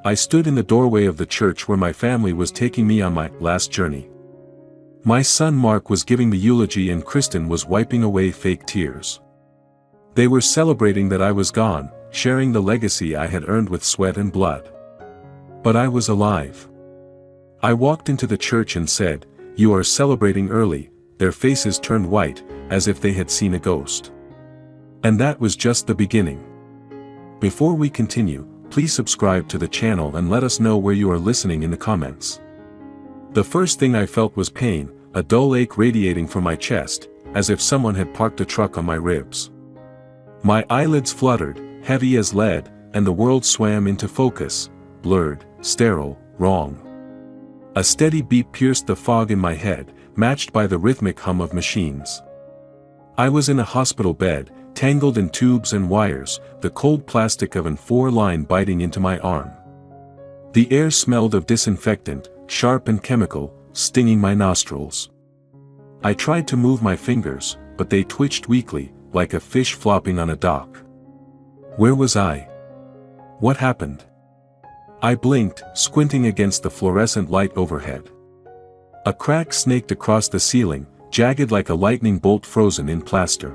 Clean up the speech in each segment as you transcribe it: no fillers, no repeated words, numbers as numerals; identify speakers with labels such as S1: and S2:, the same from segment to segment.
S1: I stood in the doorway of the church where my family was taking me on my last journey. My son Mark was giving the eulogy and Kristen was wiping away fake tears. They were celebrating that I was gone, sharing the legacy I had earned with sweat and blood. But I was alive. I walked into the church and said, "You are celebrating early." Their faces turned white, as if they had seen a ghost. And that was just the beginning. Before we continue, please subscribe to the channel and let us know where you are listening in the comments. The first thing I felt was pain, a dull ache radiating from my chest, as if someone had parked a truck on my ribs. My eyelids fluttered, heavy as lead, and the world swam into focus, blurred, sterile, wrong. A steady beat pierced the fog in my head, matched by the rhythmic hum of machines. I was in a hospital bed, tangled in tubes and wires, the cold plastic of an A4 line biting into my arm. The air smelled of disinfectant, sharp and chemical, stinging my nostrils. I tried to move my fingers, but they twitched weakly, like a fish flopping on a dock. Where was I? What happened? I blinked, squinting against the fluorescent light overhead. A crack snaked across the ceiling, jagged like a lightning bolt frozen in plaster.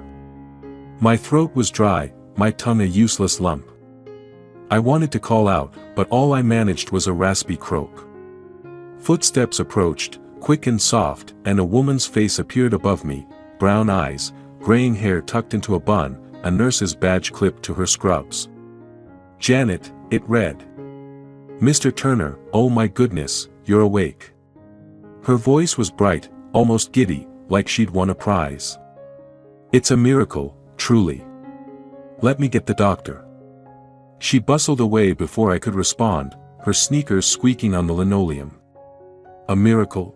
S1: My throat was dry, my tongue a useless lump. I wanted to call out, but all I managed was a raspy croak. Footsteps approached, quick and soft, and a woman's face appeared above me, brown eyes, graying hair tucked into a bun, a nurse's badge clipped to her scrubs. "Janet," it read. "Mr. Turner, oh my goodness, you're awake." Her voice was bright, almost giddy, like she'd won a prize. "It's a miracle, truly. Let me get the doctor." She bustled away before I could respond, her sneakers squeaking on the linoleum. A miracle?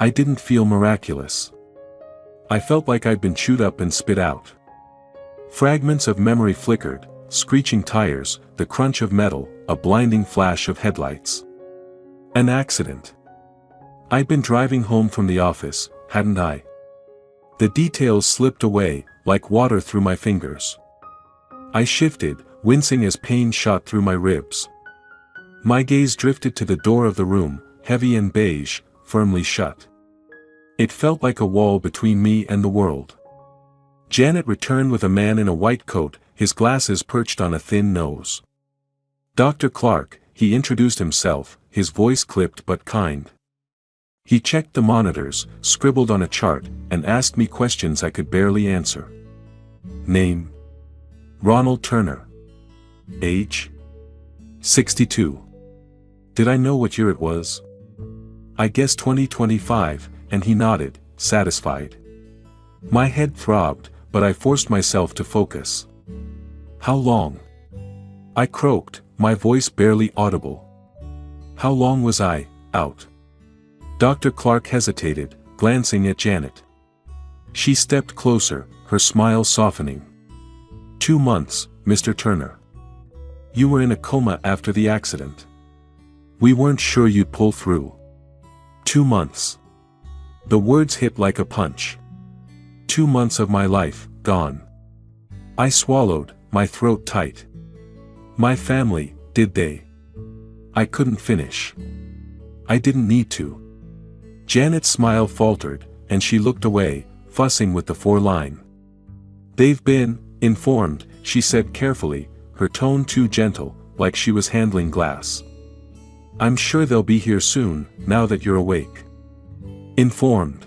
S1: I didn't feel miraculous. I felt like I'd been chewed up and spit out. Fragments of memory flickered, screeching tires, the crunch of metal, a blinding flash of headlights. An accident. I'd been driving home from the office, hadn't I? The details slipped away, like water through my fingers. I shifted, wincing as pain shot through my ribs. My gaze drifted to the door of the room, heavy and beige, firmly shut. It felt like a wall between me and the world. Janet returned with a man in a white coat, his glasses perched on a thin nose. "Dr. Clark," he introduced himself, his voice clipped but kind. He checked the monitors, scribbled on a chart, and asked me questions I could barely answer. Name? Ronald Turner. Age? 62. Did I know what year it was? I guessed 2025, and he nodded, satisfied. My head throbbed, but I forced myself to focus. How long? I croaked, my voice barely audible. How long was I out? Dr. Clark hesitated, glancing at Janet. She stepped closer, her smile softening. 2 months, Mr. Turner. You were in a coma after the accident. We weren't sure you'd pull through. 2 months. The words hit like a punch. 2 months of my life, gone. I swallowed, my throat tight. My family, did they? I couldn't finish. I didn't need to. Janet's smile faltered, and she looked away, fussing with the A4 line. They've been informed, she said carefully, her tone too gentle, like she was handling glass. I'm sure they'll be here soon, now that you're awake. Informed.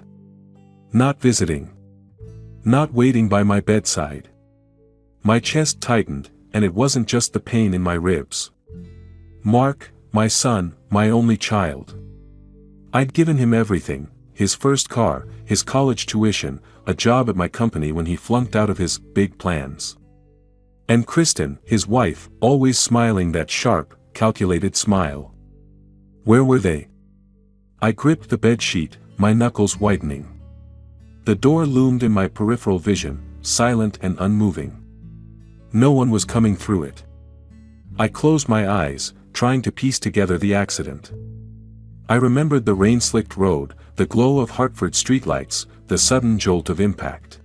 S1: Not visiting. Not waiting by my bedside. My chest tightened, and it wasn't just the pain in my ribs. Mark, my son, my only child. I'd given him everything, his first car, his college tuition, a job at my company when he flunked out of his big plans. And Kristen, his wife, always smiling that sharp, calculated smile. Where were they? I gripped the bedsheet, my knuckles whitening. The door loomed in my peripheral vision, silent and unmoving. No one was coming through it. I closed my eyes, trying to piece together the accident. I remembered the rain-slicked road, the glow of Hartford streetlights, the sudden jolt of impact.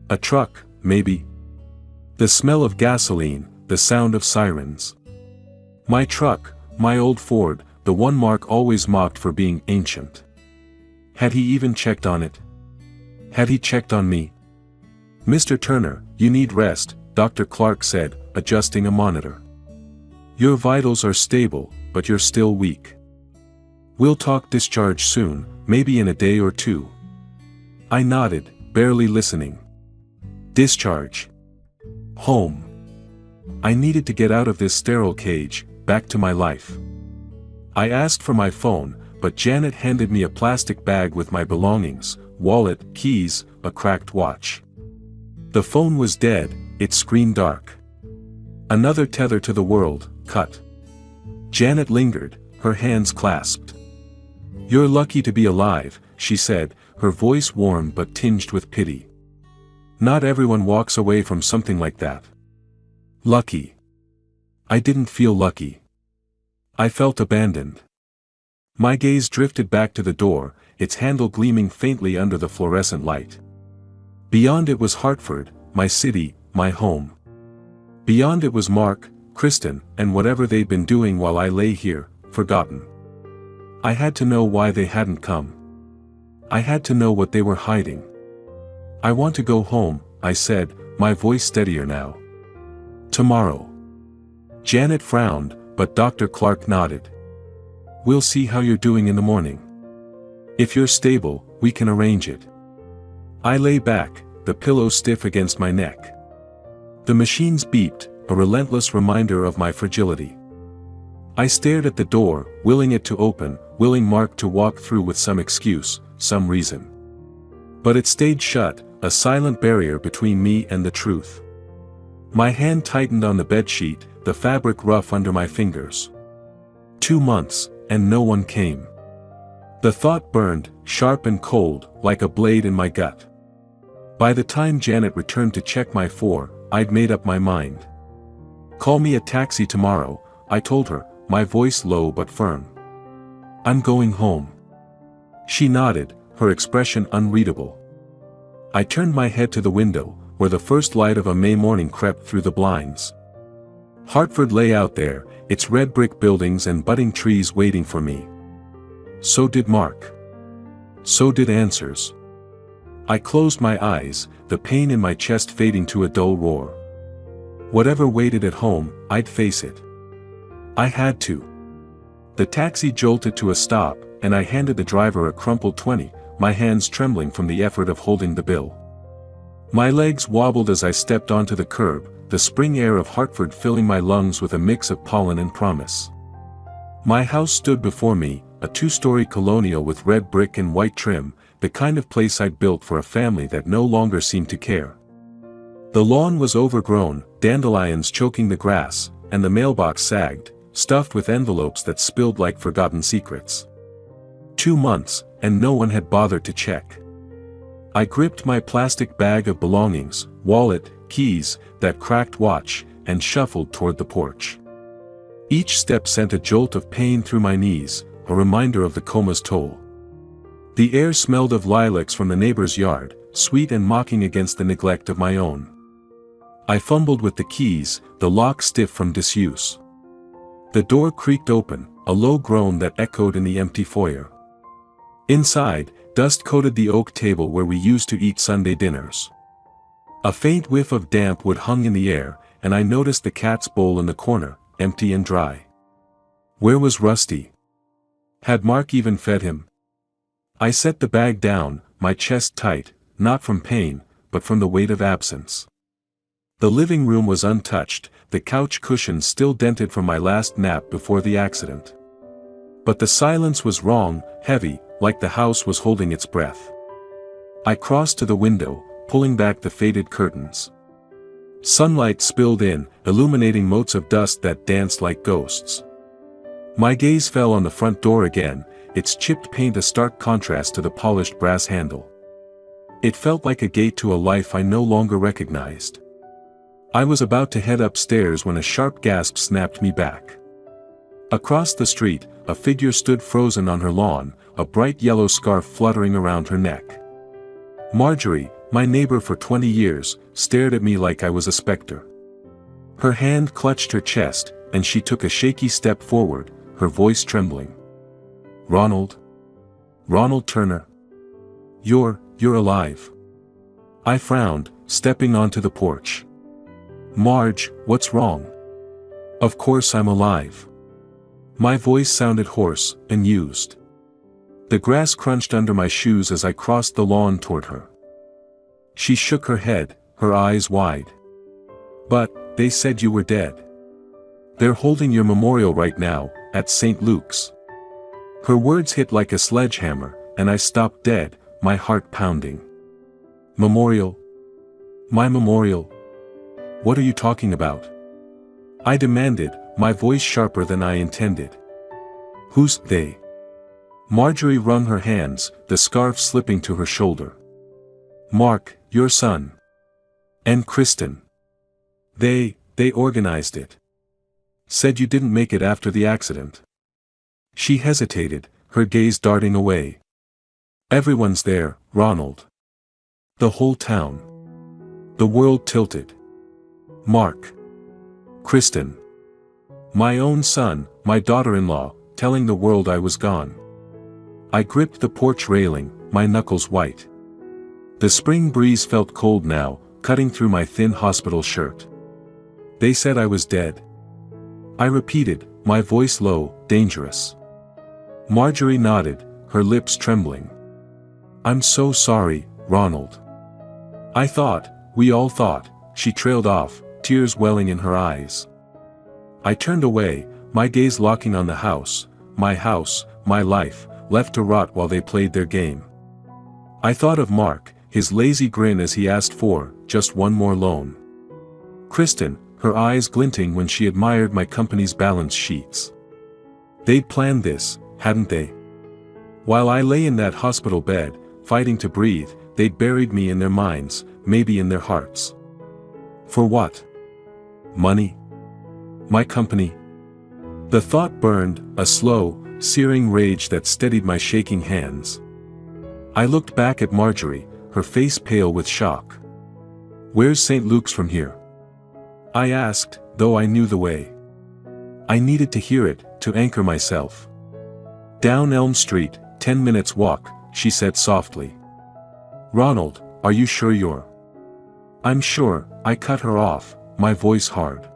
S1: A truck, maybe. The smell of gasoline, the sound of sirens. My truck, my old Ford, the one Mark always mocked for being ancient. Had he even checked on it? Had he checked on me? "Mr. Turner, you need rest," Dr. Clark said, adjusting a monitor. "Your vitals are stable, but you're still weak. We'll talk discharge soon, maybe in a day or two." I nodded, barely listening. Discharge. Home. I needed to get out of this sterile cage, back to my life. I asked for my phone, but Janet handed me a plastic bag with my belongings, wallet, keys, a cracked watch. The phone was dead, its screen dark. Another tether to the world, cut. Janet lingered, her hands clasped. "You're lucky to be alive," she said, her voice warm but tinged with pity. "Not everyone walks away from something like that." Lucky. I didn't feel lucky. I felt abandoned. My gaze drifted back to the door, its handle gleaming faintly under the fluorescent light. Beyond it was Hartford, my city, my home. Beyond it was Mark, Kristen, and whatever they'd been doing while I lay here, forgotten. I had to know why they hadn't come. I had to know what they were hiding. "I want to go home," I said, my voice steadier now. "Tomorrow." Janet frowned, but Dr. Clark nodded. "We'll see how you're doing in the morning. If you're stable, we can arrange it." I lay back, the pillow stiff against my neck. The machines beeped, a relentless reminder of my fragility. I stared at the door, willing it to open, willing Mark to walk through with some excuse, some reason. But it stayed shut, a silent barrier between me and the truth. My hand tightened on the bedsheet, the fabric rough under my fingers. 2 months, and no one came. The thought burned, sharp and cold, like a blade in my gut. By the time Janet returned to check my phone, I'd made up my mind. "Call me a taxi tomorrow," I told her, my voice low but firm. "I'm going home." She nodded, her expression unreadable. I turned my head to the window, where the first light of a May morning crept through the blinds. Hartford lay out there, its red brick buildings and budding trees waiting for me. So did Mark. So did answers. I closed my eyes, the pain in my chest fading to a dull roar. Whatever waited at home, I'd face it. I had to. The taxi jolted to a stop, and I handed the driver a crumpled 20, my hands trembling from the effort of holding the bill. My legs wobbled as I stepped onto the curb, the spring air of Hartford filling my lungs with a mix of pollen and promise. My house stood before me, a 2-story colonial with red brick and white trim, the kind of place I'd built for a family that no longer seemed to care. The lawn was overgrown, dandelions choking the grass, and the mailbox sagged, stuffed with envelopes that spilled like forgotten secrets. 2 months, and no one had bothered to check. I gripped my plastic bag of belongings, wallet, keys, that cracked watch, and shuffled toward the porch. Each step sent a jolt of pain through my knees, a reminder of the coma's toll. The air smelled of lilacs from the neighbor's yard, sweet and mocking against the neglect of my own. I fumbled with the keys, the lock stiff from disuse. The door creaked open, a low groan that echoed in the empty foyer. Inside, dust coated the oak table where we used to eat Sunday dinners. A faint whiff of damp wood hung in the air, and I noticed the cat's bowl in the corner, empty and dry. Where was Rusty? Had Mark even fed him? I set the bag down, my chest tight, not from pain, but from the weight of absence. The living room was untouched, the couch cushions still dented from my last nap before the accident. But the silence was wrong, heavy, like the house was holding its breath. I crossed to the window, pulling back the faded curtains. Sunlight spilled in, illuminating motes of dust that danced like ghosts. My gaze fell on the front door again, its chipped paint a stark contrast to the polished brass handle. It felt like a gate to a life I no longer recognized. I was about to head upstairs when a sharp gasp snapped me back. Across the street, a figure stood frozen on her lawn, a bright yellow scarf fluttering around her neck. Marjorie, my neighbor for 20 years, stared at me like I was a specter. Her hand clutched her chest, and she took a shaky step forward, her voice trembling. "Ronald? Ronald Turner? You're alive." I frowned, stepping onto the porch. "Marge, what's wrong?" "Of course I'm alive." My voice sounded hoarse and used. The grass crunched under my shoes as I crossed the lawn toward her. She shook her head, her eyes wide. "But, they said you were dead. They're holding your memorial right now, at St. Luke's." Her words hit like a sledgehammer, and I stopped dead, my heart pounding. "Memorial? My memorial? What are you talking about?" I demanded, my voice sharper than I intended. "Who's they?" Marjorie wrung her hands, the scarf slipping to her shoulder. "Mark, your son. And Kristen. They organized it. Said you didn't make it after the accident." She hesitated, her gaze darting away. "Everyone's there, Ronald. The whole town." The world tilted. Mark. Kristen. My own son, my daughter-in-law, telling the world I was gone. I gripped the porch railing, my knuckles white. The spring breeze felt cold now, cutting through my thin hospital shirt. "They said I was dead." I repeated, my voice low, dangerous. Marjorie nodded, her lips trembling. "I'm so sorry, Ronald. I thought, we all thought," she trailed off, tears welling in her eyes. I turned away, my gaze locking on the house, my life, left to rot while they played their game. I thought of Mark, his lazy grin as he asked for, just one more loan. Kristen, her eyes glinting when she admired my company's balance sheets. They'd planned this, hadn't they? While I lay in that hospital bed, fighting to breathe, they'd buried me in their minds, maybe in their hearts. For what? Money? My company? The thought burned, a slow, searing rage that steadied my shaking hands. I looked back at Marjorie, her face pale with shock. "Where's St. Luke's from here?" I asked, though I knew the way. I needed to hear it, to anchor myself. "Down Elm Street, 10 minutes walk," she said softly. "Ronald, are you sure you're—" "I'm sure," I cut her off, my voice hard.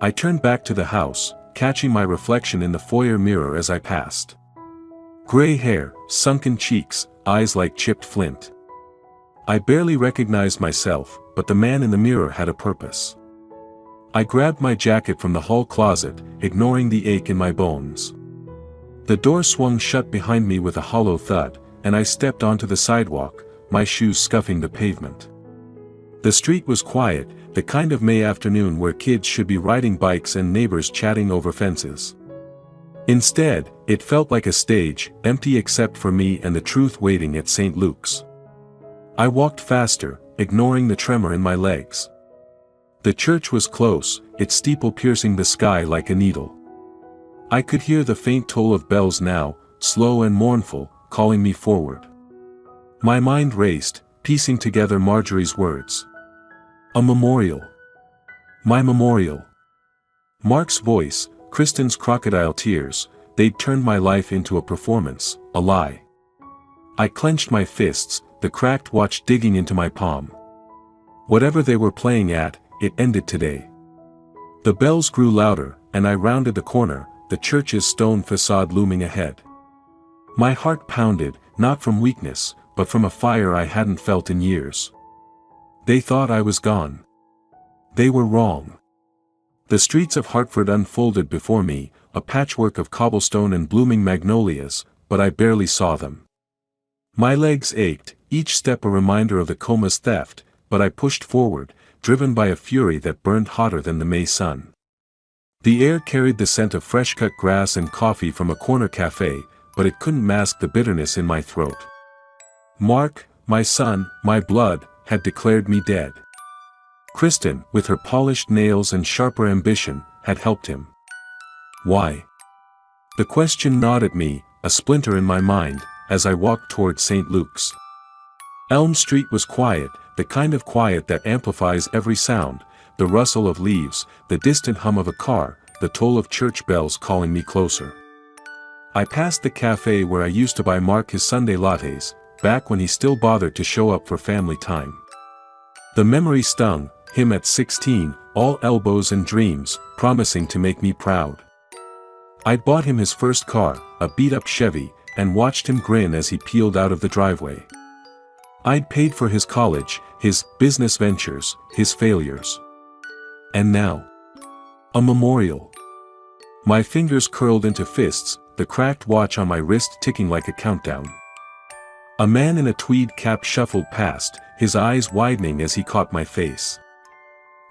S1: I turned back to the house, catching my reflection in the foyer mirror as I passed. Gray hair, sunken cheeks, eyes like chipped flint. I barely recognized myself, but the man in the mirror had a purpose. I grabbed my jacket from the hall closet, ignoring the ache in my bones. The door swung shut behind me with a hollow thud, and I stepped onto the sidewalk, my shoes scuffing the pavement. The street was quiet, the kind of May afternoon where kids should be riding bikes and neighbors chatting over fences. Instead, it felt like a stage, empty except for me and the truth waiting at St. Luke's. I walked faster, ignoring the tremor in my legs. The church was close, its steeple piercing the sky like a needle. I could hear the faint toll of bells now, slow and mournful, calling me forward. My mind raced, piecing together Marjorie's words. A memorial. My memorial. Mark's voice, Kristen's crocodile tears, they'd turned my life into a performance, a lie. I clenched my fists, the cracked watch digging into my palm. Whatever they were playing at, it ended today. The bells grew louder, and I rounded the corner, the church's stone facade looming ahead. My heart pounded, not from weakness, but from a fire I hadn't felt in years. They thought I was gone. They were wrong. The streets of Hartford unfolded before me, a patchwork of cobblestone and blooming magnolias, but I barely saw them. My legs ached, each step a reminder of the coma's theft, but I pushed forward, driven by a fury that burned hotter than the May sun. The air carried the scent of fresh-cut grass and coffee from a corner cafe, but it couldn't mask the bitterness in my throat. Mark, my son, my blood, had declared me dead. Kristen, with her polished nails and sharper ambition, had helped him. Why? The question gnawed at me, a splinter in my mind, as I walked toward St. Luke's. Elm Street was quiet, the kind of quiet that amplifies every sound, the rustle of leaves, the distant hum of a car, the toll of church bells calling me closer. I passed the cafe where I used to buy Mark his Sunday lattes, back when he still bothered to show up for family time. The memory stung, him at 16, all elbows and dreams, promising to make me proud. I'd bought him his first car, a beat-up Chevy, and watched him grin as he peeled out of the driveway. I'd paid for his college, his business ventures, his failures. And now, a memorial. My fingers curled into fists, the cracked watch on my wrist ticking like a countdown. A man in a tweed cap shuffled past, his eyes widening as he caught my face.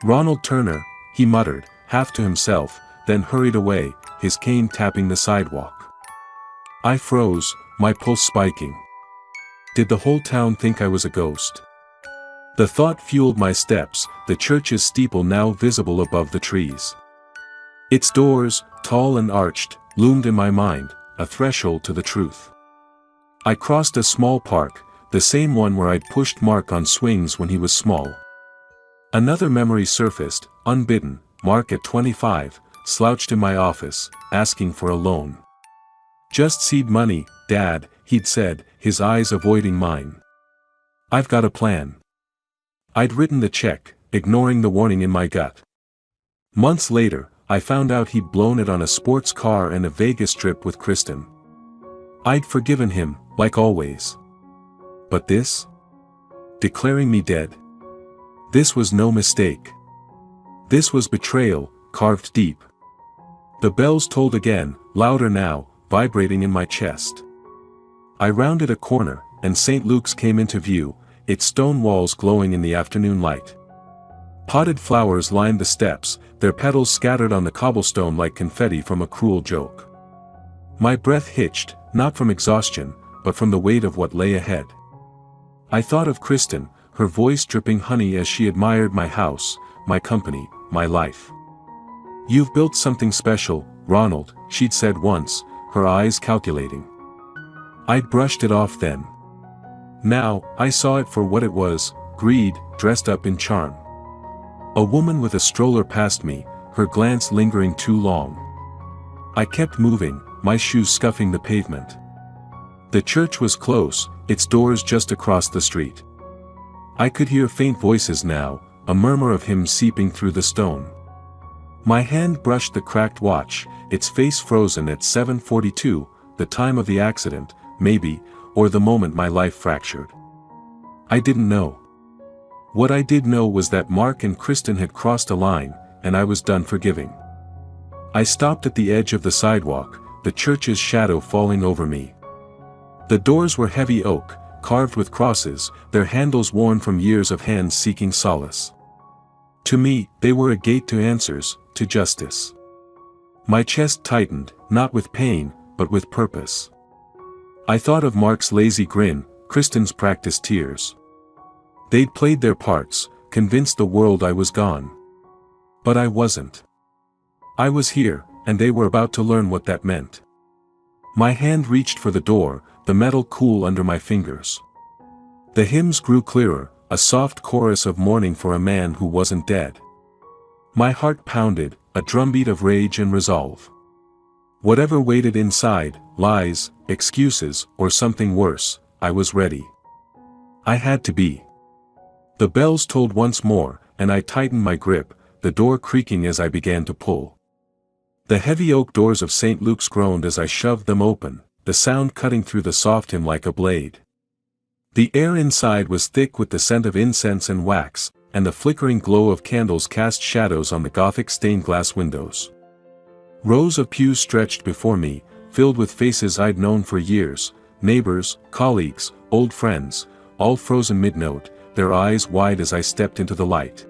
S1: "Ronald Turner," he muttered, half to himself, then hurried away, his cane tapping the sidewalk. I froze, my pulse spiking. Did the whole town think I was a ghost? The thought fueled my steps, the church's steeple now visible above the trees. Its doors, tall and arched, loomed in my mind, a threshold to the truth. I crossed a small park, the same one where I'd pushed Mark on swings when he was small. Another memory surfaced, unbidden. Mark at 25, slouched in my office, asking for a loan. "Just seed money, Dad," he'd said, his eyes avoiding mine. "I've got a plan." I'd written the check, ignoring the warning in my gut. Months later, I found out he'd blown it on a sports car and a Vegas trip with Kristen. I'd forgiven him, like always. But this? Declaring me dead? This was no mistake. This was betrayal, carved deep. The bells tolled again, louder now, vibrating in my chest. I rounded a corner, and St. Luke's came into view, its stone walls glowing in the afternoon light. Potted flowers lined the steps, their petals scattered on the cobblestone like confetti from a cruel joke. My breath hitched, not from exhaustion, but from the weight of what lay ahead. I thought of Kristen, her voice dripping honey as she admired my house, my company, my life. "You've built something special, Ronald," she'd said once, her eyes calculating. I'd brushed it off then. Now, I saw it for what it was, greed, dressed up in charm. A woman with a stroller passed me, her glance lingering too long. I kept moving, my shoes scuffing the pavement. The church was close, its doors just across the street. I could hear faint voices now, a murmur of hymns seeping through the stone. My hand brushed the cracked watch, its face frozen at 7:42, the time of the accident, maybe, or the moment my life fractured. I didn't know. What I did know was that Mark and Kristen had crossed a line, and I was done forgiving. I stopped at the edge of the sidewalk, the church's shadow falling over me. The doors were heavy oak, carved with crosses, their handles worn from years of hands seeking solace. To me, they were a gate to answers, to justice. My chest tightened, not with pain, but with purpose. I thought of Mark's lazy grin, Kristen's practiced tears. They'd played their parts, convinced the world I was gone. But I wasn't. I was here, and they were about to learn what that meant. My hand reached for the door, the metal cool under my fingers. The hymns grew clearer, a soft chorus of mourning for a man who wasn't dead. My heart pounded, a drumbeat of rage and resolve. Whatever waited inside, lies, excuses, or something worse, I was ready. I had to be. The bells tolled once more, and I tightened my grip, the door creaking as I began to pull. The heavy oak doors of St. Luke's groaned as I shoved them open, the sound cutting through the soft hymn like a blade. The air inside was thick with the scent of incense and wax, and the flickering glow of candles cast shadows on the Gothic stained glass windows. Rows of pews stretched before me, filled with faces I'd known for years, neighbors, colleagues, old friends, all frozen mid-note, their eyes wide as I stepped into the light.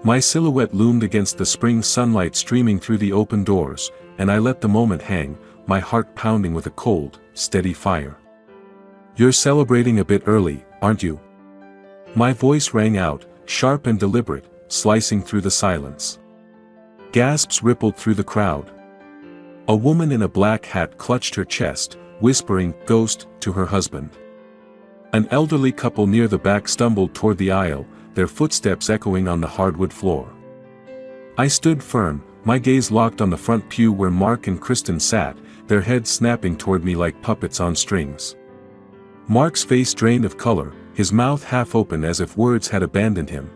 S1: My silhouette loomed against the spring sunlight streaming through the open doors, and I let the moment hang, my heart pounding with a cold, steady fire. "You're celebrating a bit early, aren't you?" My voice rang out, sharp and deliberate, slicing through the silence. Gasps rippled through the crowd. A woman in a black hat clutched her chest, whispering "ghost" to her husband. An elderly couple near the back stumbled toward the aisle, their footsteps echoing on the hardwood floor. I stood firm, My gaze locked on the front pew where Mark and Kristen sat, their heads snapping toward me like puppets on strings. Mark's face drained of color, his mouth half open as if words had abandoned him.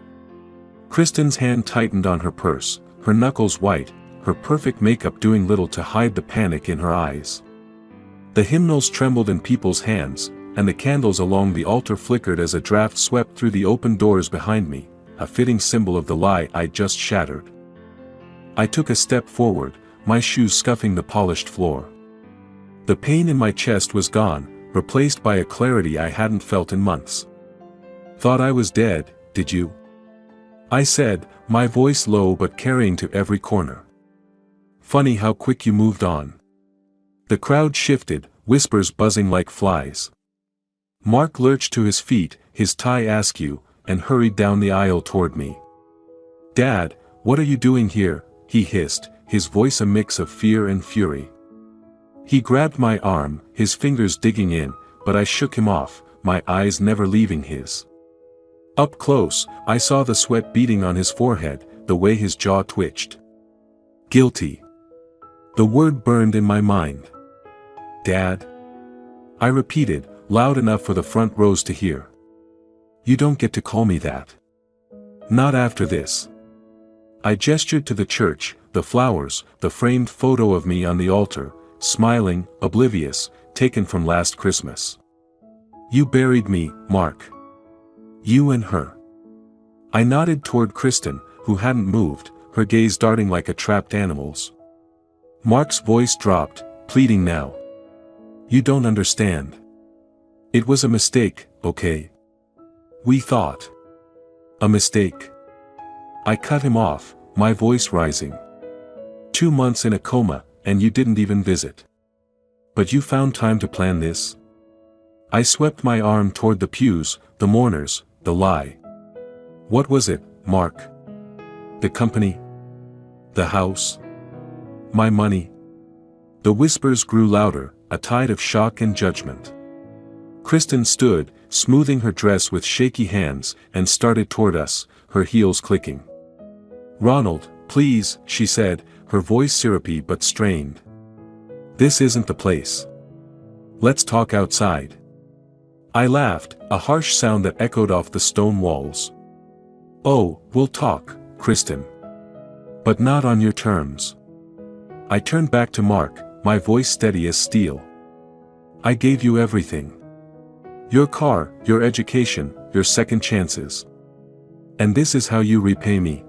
S1: Kristen's hand tightened on her purse, her knuckles white, her perfect makeup doing little to hide the panic in her eyes. The hymnals trembled in people's hands, and the candles along the altar flickered as a draft swept through the open doors behind me, a fitting symbol of the lie I'd just shattered. I took a step forward, my shoes scuffing the polished floor. The pain in my chest was gone, replaced by a clarity I hadn't felt in months. "Thought I was dead, did you?" I said, my voice low but carrying to every corner. "Funny how quick you moved on." The crowd shifted, whispers buzzing like flies. Mark lurched to his feet, his tie askew, and hurried down the aisle toward me. "Dad, what are you doing here?" he hissed, his voice a mix of fear and fury. He grabbed my arm, his fingers digging in, but I shook him off, my eyes never leaving his. Up close, I saw the sweat beading on his forehead, the way his jaw twitched. Guilty. The word burned in my mind. "Dad?" I repeated, loud enough for the front rows to hear. "You don't get to call me that. Not after this." I gestured to the church, the flowers, the framed photo of me on the altar, smiling, oblivious, taken from last Christmas. "You buried me, Mark. You and her." I nodded toward Kristen, who hadn't moved, her gaze darting like a trapped animal's. Mark's voice dropped, pleading now. "You don't understand. It was a mistake, okay? We thought." "A mistake?" I cut him off, my voice rising. 2 months in a coma, and you didn't even visit. But you found time to plan this?" I swept my arm toward the pews, the mourners, the lie. "What was it, Mark? The company? The house? My money?" The whispers grew louder, a tide of shock and judgment. Kristen stood, smoothing her dress with shaky hands, and started toward us, her heels clicking. "Ronald, please," she said, her voice syrupy but strained. "This isn't the place. Let's talk outside." I laughed, a harsh sound that echoed off the stone walls. "Oh, we'll talk, Kristen. But not on your terms." I turned back to Mark, my voice steady as steel. "I gave you everything. Your car, your education, your second chances. And this is how you repay me."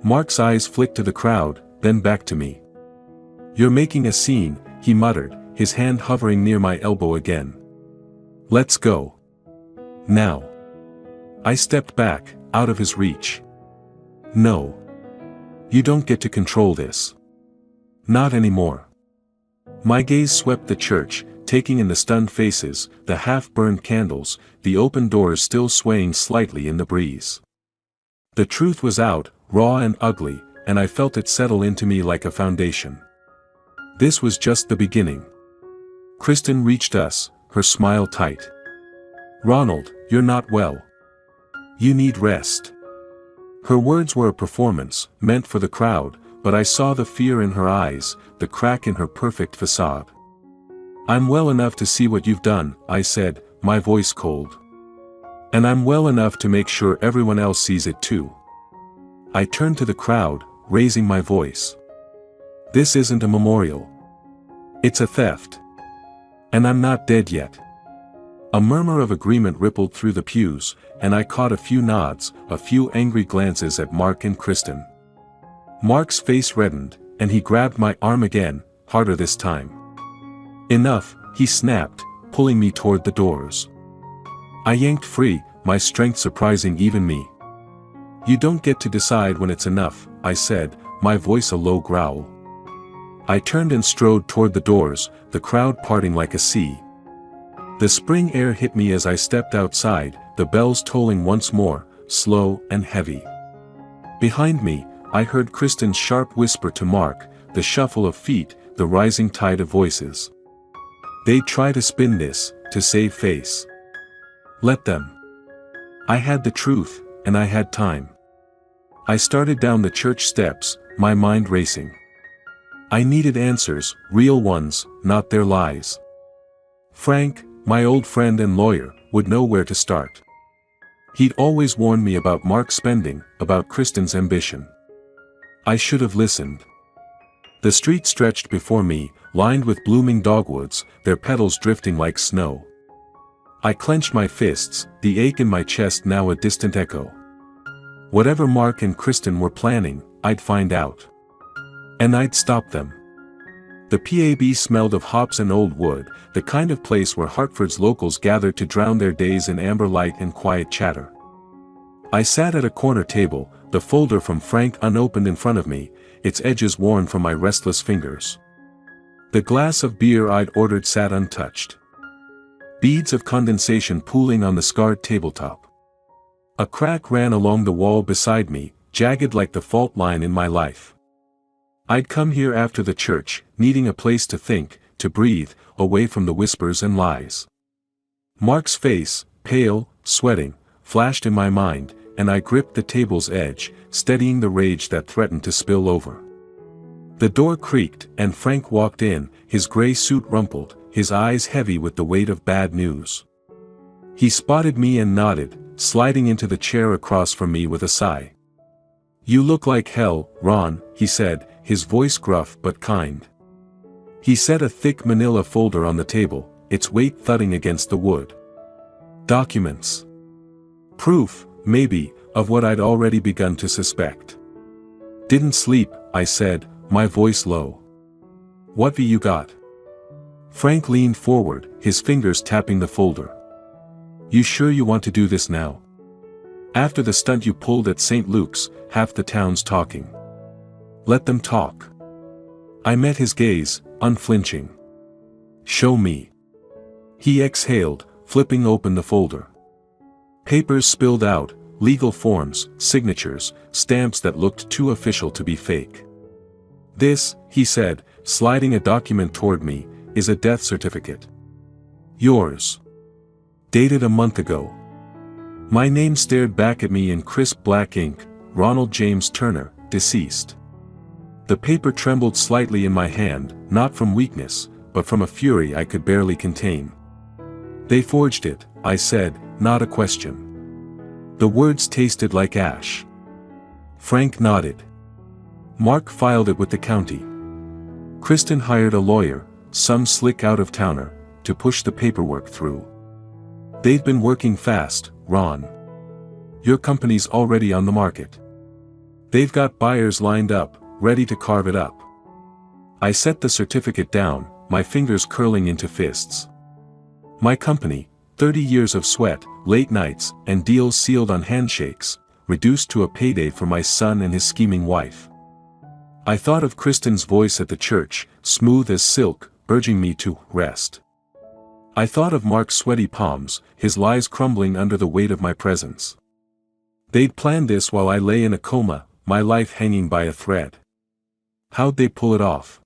S1: Mark's eyes flicked to the crowd, then back to me. "You're making a scene," he muttered, his hand hovering near my elbow again. "Let's go. Now." I stepped back, out of his reach. "No. You don't get to control this. Not anymore." My gaze swept the church, taking in the stunned faces, the half-burned candles, the open doors still swaying slightly in the breeze. The truth was out, raw and ugly, and I felt it settle into me like a foundation. This was just the beginning. Kristen reached us, her smile tight. "Ronald, you're not well. You need rest." Her words were a performance, meant for the crowd, but I saw the fear in her eyes, the crack in her perfect facade. "I'm well enough to see what you've done," I said, my voice cold. "And I'm well enough to make sure everyone else sees it too." I turned to the crowd, raising my voice. "This isn't a memorial. It's a theft. And I'm not dead yet." A murmur of agreement rippled through the pews, and I caught a few nods, a few angry glances at Mark and Kristen. Mark's face reddened, and he grabbed my arm again, harder this time. "Enough," he snapped, pulling me toward the doors. I yanked free, my strength surprising even me. "You don't get to decide when it's enough," I said, my voice a low growl. I turned and strode toward the doors, the crowd parting like a sea. The spring air hit me as I stepped outside, the bells tolling once more, slow and heavy. Behind me, I heard Kristen's sharp whisper to Mark, the shuffle of feet, the rising tide of voices. "They'd try to spin this, to save face. Let them." I had the truth, and I had time. I started down the church steps, my mind racing. I needed answers, real ones, not their lies. Frank, my old friend and lawyer, would know where to start. He'd always warned me about Mark's spending, about Kristen's ambition. I should have listened. The street stretched before me, lined with blooming dogwoods, their petals drifting like snow. I clenched my fists, the ache in my chest now a distant echo. Whatever Mark and Kristen were planning, I'd find out. And I'd stop them. The PAB smelled of hops and old wood, the kind of place where Hartford's locals gathered to drown their days in amber light and quiet chatter. I sat at a corner table, the folder from Frank unopened in front of me, its edges worn from my restless fingers. The glass of beer I'd ordered sat untouched. Beads of condensation pooling on the scarred tabletop. A crack ran along the wall beside me, jagged like the fault line in my life. I'd come here after the church, needing a place to think, to breathe, away from the whispers and lies. Mark's face, pale, sweating, flashed in my mind, and I gripped the table's edge, steadying the rage that threatened to spill over. The door creaked, and Frank walked in, his gray suit rumpled, his eyes heavy with the weight of bad news. He spotted me and nodded, sliding into the chair across from me with a sigh. "You look like hell, Ron," he said, his voice gruff but kind. He set a thick manila folder on the table, its weight thudding against the wood. Documents. Proof, maybe, of what I'd already begun to suspect. "Didn't sleep," I said, my voice low. "What have you got?" Frank leaned forward, his fingers tapping the folder. "You sure you want to do this now? After the stunt you pulled at St. Luke's, half the town's talking. Let them talk." I met his gaze, unflinching. "Show me." He exhaled, flipping open the folder. Papers spilled out, legal forms, signatures, stamps that looked too official to be fake. "This," he said, sliding a document toward me, "is a death certificate. Yours. Dated a month ago." My name stared back at me in crisp black ink, Ronald James Turner, deceased. The paper trembled slightly in my hand, not from weakness, but from a fury I could barely contain. "They forged it," I said, not a question. The words tasted like ash. Frank nodded. "Mark filed it with the county. Kristen hired a lawyer, some slick out-of-towner, to push the paperwork through. They've been working fast, Ron. Your company's already on the market. They've got buyers lined up, ready to carve it up." I set the certificate down, my fingers curling into fists. My company, 30 years of sweat, late nights, and deals sealed on handshakes, reduced to a payday for my son and his scheming wife. I thought of Kristen's voice at the church, smooth as silk, urging me to rest. I thought of Mark's sweaty palms, his lies crumbling under the weight of my presence. They'd planned this while I lay in a coma, my life hanging by a thread. How'd they pull it off?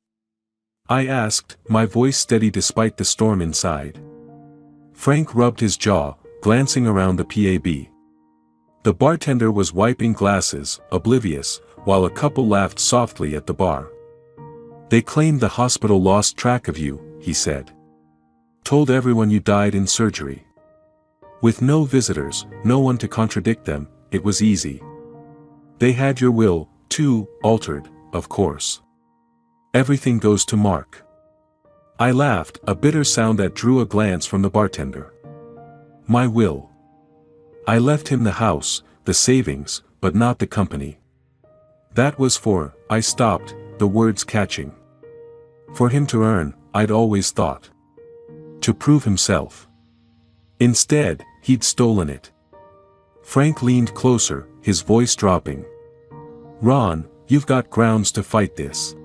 S1: I asked, my voice steady despite the storm inside. Frank rubbed his jaw, glancing around the PAB. The bartender was wiping glasses, oblivious, while a couple laughed softly at the bar. "They claimed the hospital lost track of you," he said. "Told everyone you died in surgery. With no visitors, no one to contradict them, it was easy. They had your will, too, altered, of course. Everything goes to Mark." I laughed, a bitter sound that drew a glance from the bartender. "My will. I left him the house, the savings, but not the company. That was for," I stopped, the words catching. "For him to earn, I'd always thought. To prove himself. Instead, he'd stolen it." Frank leaned closer, his voice dropping. "Ron, you've got grounds to fight this.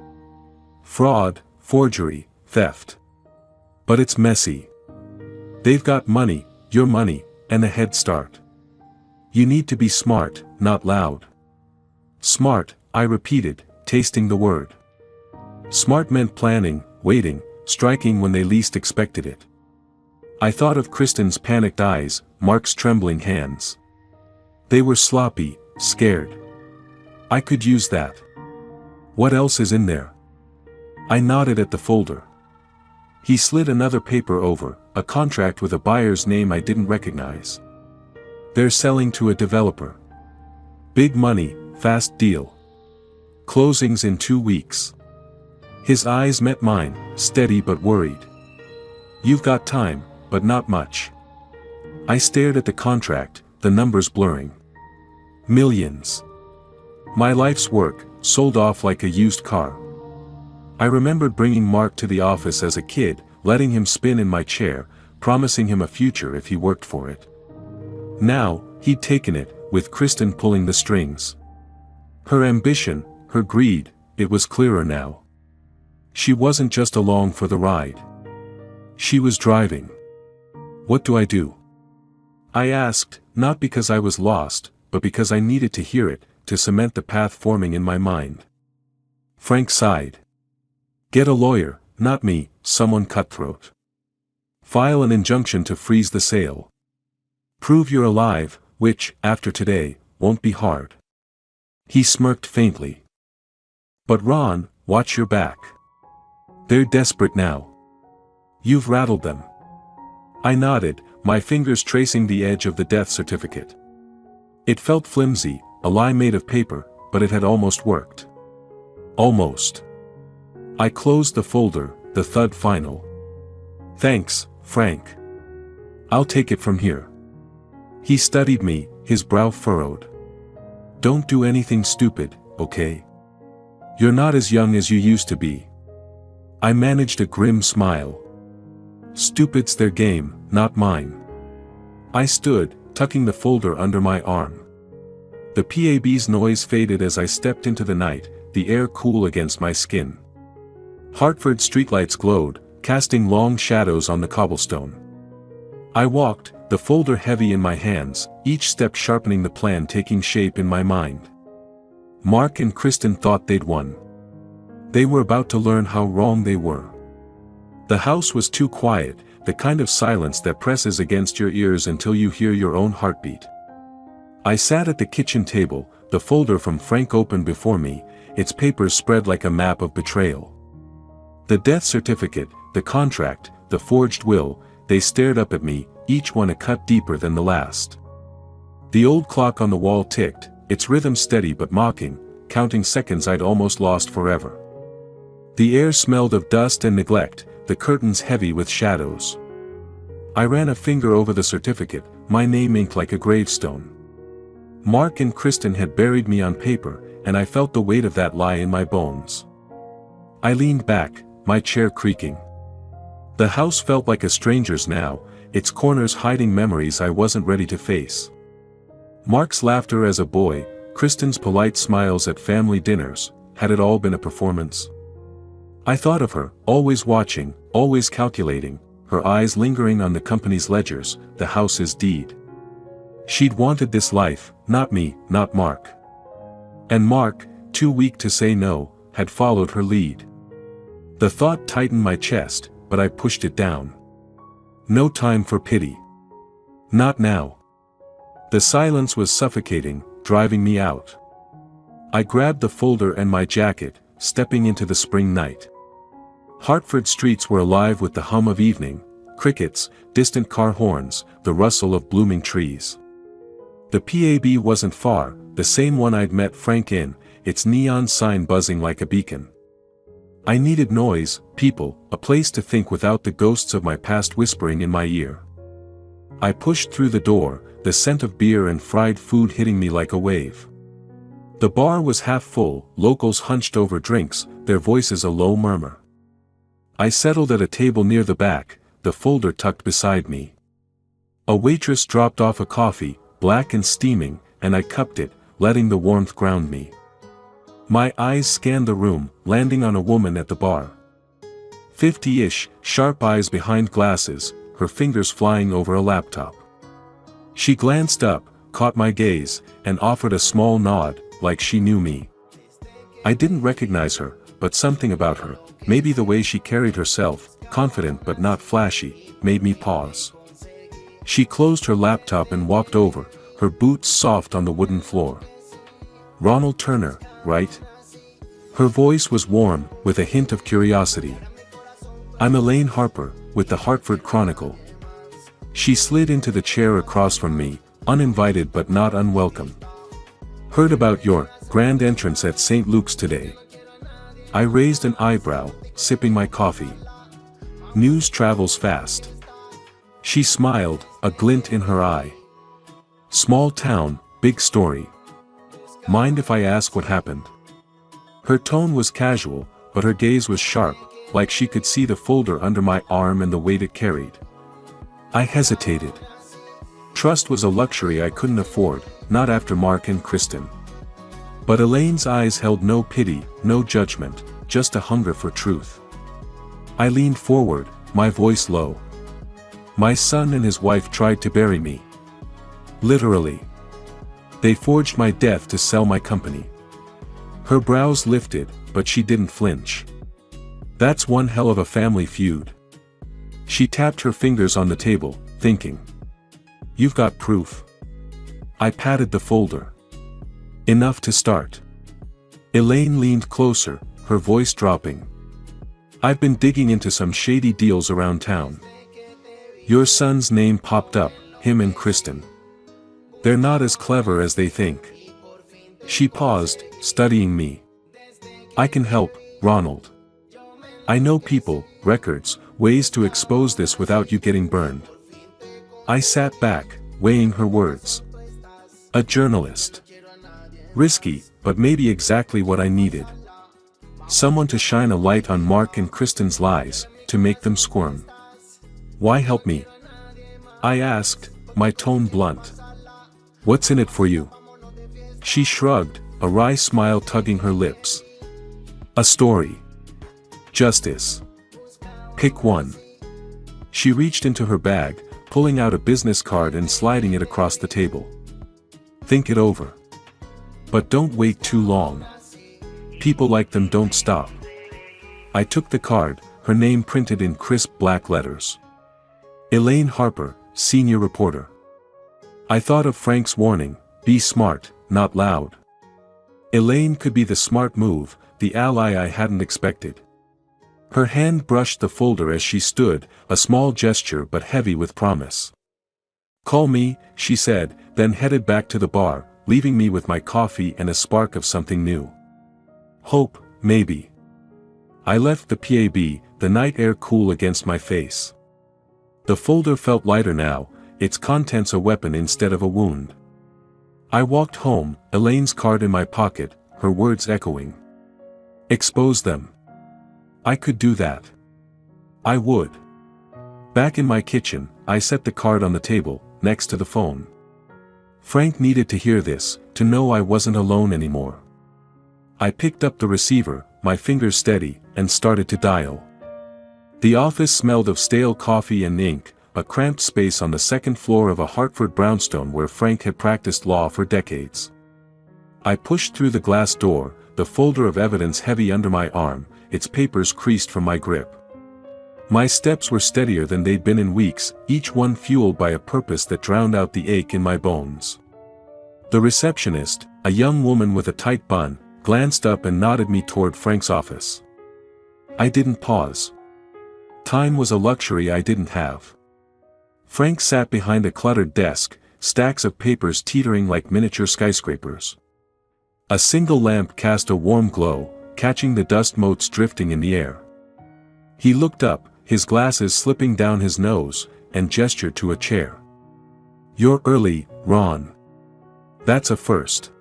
S1: Fraud, forgery, theft. But it's messy. They've got money, your money, and a head start. You need to be smart, not loud." "Smart," I repeated, tasting the word. Smart meant planning, waiting, striking when they least expected it. I thought of Kristen's panicked eyes, Mark's trembling hands. They were sloppy, scared. I could use that. What else is in there? I nodded at the folder. He slid another paper over, a contract with a buyer's name I didn't recognize. They're selling to a developer. Big money, fast deal. Closings in 2 weeks. His eyes met mine, steady but worried. You've got time, but not much. I stared at the contract, the numbers blurring. Millions. My life's work, sold off like a used car. I remembered bringing Mark to the office as a kid, letting him spin in my chair, promising him a future if he worked for it. Now, he'd taken it, with Kristen pulling the strings. Her ambition, her greed, it was clearer now. She wasn't just along for the ride. She was driving. What do I do? I asked, not because I was lost, but because I needed to hear it, to cement the path forming in my mind. Frank sighed. Get a lawyer, not me, someone cutthroat. File an injunction to freeze the sale. Prove you're alive, which, after today, won't be hard. He smirked faintly. But Ron, watch your back. They're desperate now. You've rattled them. I nodded, my fingers tracing the edge of the death certificate. It felt flimsy, a lie made of paper, but it had almost worked. Almost. I closed the folder, the thud final. Thanks, Frank. I'll take it from here. He studied me, his brow furrowed. Don't do anything stupid, okay? You're not as young as you used to be. I managed a grim smile. Stupid's their game, not mine. I stood, tucking the folder under my arm. The PAB's noise faded as I stepped into the night, the air cool against my skin. Hartford streetlights glowed, casting long shadows on the cobblestone. I walked, the folder heavy in my hands, each step sharpening the plan taking shape in my mind. Mark and Kristen thought they'd won. They were about to learn how wrong they were. The house was too quiet, the kind of silence that presses against your ears until you hear your own heartbeat. I sat at the kitchen table, the folder from Frank open before me, its papers spread like a map of betrayal. The death certificate, the contract, the forged will, they stared up at me, each one a cut deeper than the last. The old clock on the wall ticked, its rhythm steady but mocking, counting seconds I'd almost lost forever. The air smelled of dust and neglect, the curtains heavy with shadows. I ran a finger over the certificate, my name inked like a gravestone. Mark and Kristen had buried me on paper, and I felt the weight of that lie in my bones. I leaned back, my chair creaking. The house felt like a stranger's now, its corners hiding memories I wasn't ready to face. Mark's laughter as a boy, Kristen's polite smiles at family dinners, had it all been a performance? I thought of her, always watching, always calculating, her eyes lingering on the company's ledgers, the house's deed. She'd wanted this life, not me, not Mark. And Mark, too weak to say no, had followed her lead. The thought tightened my chest, but I pushed it down. No time for pity. Not now. The silence was suffocating, driving me out. I grabbed the folder and my jacket, stepping into the spring night. Hartford streets were alive with the hum of evening, crickets, distant car horns, the rustle of blooming trees. The PAB wasn't far, the same one I'd met Frank in, its neon sign buzzing like a beacon. I needed noise, people, a place to think without the ghosts of my past whispering in my ear. I pushed through the door, the scent of beer and fried food hitting me like a wave. The bar was half full, locals hunched over drinks, their voices a low murmur. I settled at a table near the back, the folder tucked beside me. A waitress dropped off a coffee, black and steaming, and I cupped it, letting the warmth ground me. My eyes scanned the room, landing on a woman at the bar. 50-ish, sharp eyes behind glasses, her fingers flying over a laptop. She glanced up, caught my gaze, and offered a small nod, like she knew me. I didn't recognize her, but something about her, maybe the way she carried herself, confident but not flashy, made me pause. She closed her laptop and walked over, her boots soft on the wooden floor. Ronald Turner, right? Her voice was warm, with a hint of curiosity. "I'm Elaine Harper, with the Hartford Chronicle." She slid into the chair across from me, uninvited but not unwelcome. "Heard about your grand entrance at St. Luke's today." I raised an eyebrow, sipping my coffee. "News travels fast." She smiled, a glint in her eye. "Small town, big story. Mind if I ask what happened?" Her tone was casual, but her gaze was sharp, like she could see the folder under my arm and the weight it carried. I hesitated. Trust was a luxury I couldn't afford, not after Mark and Kristen. But Elaine's eyes held no pity, no judgment, just a hunger for truth. I leaned forward, my voice low. "My son and his wife tried to bury me. Literally. They forged my death to sell my company." Her brows lifted, but she didn't flinch. "That's one hell of a family feud." She tapped her fingers on the table, thinking. "You've got proof?" I patted the folder. "Enough to start." Elaine leaned closer, her voice dropping. "I've been digging into some shady deals around town. Your son's name popped up, him and Kristen. They're not as clever as they think." She paused, studying me. "I can help, Ronald. I know people, records, ways to expose this without you getting burned." I sat back, weighing her words. A journalist. Risky, but maybe exactly what I needed. Someone to shine a light on Mark and Kristen's lies, to make them squirm. "Why help me?" I asked, my tone blunt. "What's in it for you?" She shrugged, a wry smile tugging her lips. "A story. Justice. Pick one." She reached into her bag, pulling out a business card and sliding it across the table. "Think it over. But don't wait too long. People like them don't stop." I took the card, her name printed in crisp black letters. Elaine Harper, senior reporter. I thought of Frank's warning, "Be smart, not loud." Elaine could be the smart move, the ally I hadn't expected. Her hand brushed the folder as she stood, a small gesture but heavy with promise. "Call me," she said, then headed back to the bar, leaving me with my coffee and a spark of something new. Hope, maybe. I left the PAB, the night air cool against my face. The folder felt lighter now, its contents a weapon instead of a wound. I walked home, Elaine's card in my pocket, her words echoing. Expose them. I could do that. I would. Back in my kitchen, I set the card on the table, next to the phone. Frank needed to hear this, to know I wasn't alone anymore. I picked up the receiver, my fingers steady, and started to dial. The office smelled of stale coffee and ink, a cramped space on the second floor of a Hartford brownstone where Frank had practiced law for decades. I pushed through the glass door, the folder of evidence heavy under my arm, its papers creased from my grip. My steps were steadier than they'd been in weeks, each one fueled by a purpose that drowned out the ache in my bones. The receptionist, a young woman with a tight bun, glanced up and nodded me toward Frank's office. I didn't pause. Time was a luxury I didn't have. Frank sat behind a cluttered desk, stacks of papers teetering like miniature skyscrapers. A single lamp cast a warm glow, catching the dust motes drifting in the air. He looked up, his glasses slipping down his nose, and gestured to a chair. "You're early, Ron. That's a first."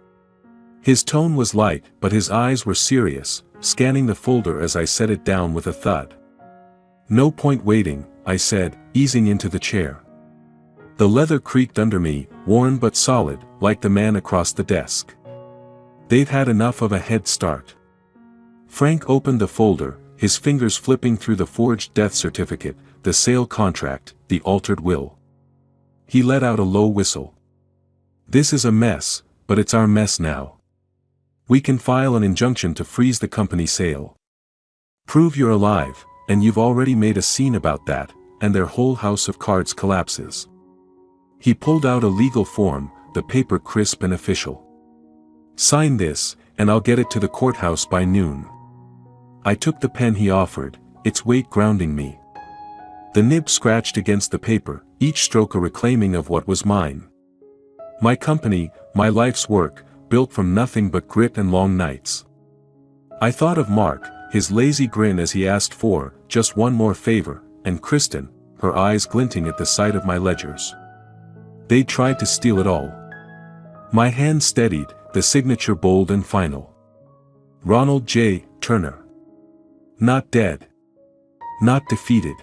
S1: His tone was light, but his eyes were serious, scanning the folder as I set it down with a thud. "No point waiting," I said, easing into the chair. The leather creaked under me, worn but solid, like the man across the desk. They'd had enough of a head start. Frank opened the folder, his fingers flipping through the forged death certificate, the sale contract, the altered will. He let out a low whistle. "This is a mess, but it's our mess now. We can file an injunction to freeze the company sale. Prove you're alive, and you've already made a scene about that, and their whole house of cards collapses." He pulled out a legal form, the paper crisp and official. "Sign this, and I'll get it to the courthouse by noon. I took the pen he offered, its weight grounding me. The nib scratched against the paper, each stroke a reclaiming of what was mine. My company, my life's work, built from nothing but grit and long nights. I thought of Mark, his lazy grin as he asked for just one more favor, and Kristen, her eyes glinting at the sight of my ledgers. They tried to steal it all. My hand steadied, the signature bold and final. Ronald J. Turner. Not dead. Not defeated.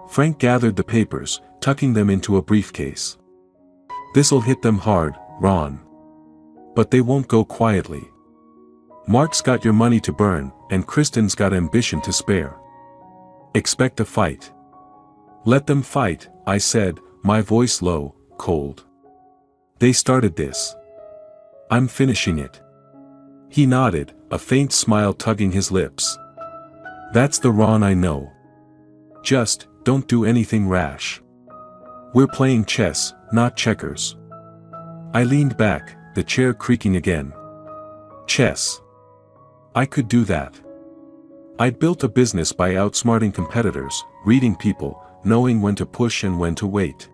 S1: Frank gathered the papers, tucking them into a briefcase. This'll hit them hard, Ron. But they won't go quietly. Mark's got your money to burn, and Kristen's got ambition to spare. Expect a fight. Let them fight, I said, my voice low, cold. They started this. I'm finishing it. He nodded, a faint smile tugging his lips. That's the Ron I know. Just, don't do anything rash. We're playing chess, not checkers. I leaned back, the chair creaking again. Chess. I could do that. I'd built a business by outsmarting competitors, reading people, knowing when to push and when to wait.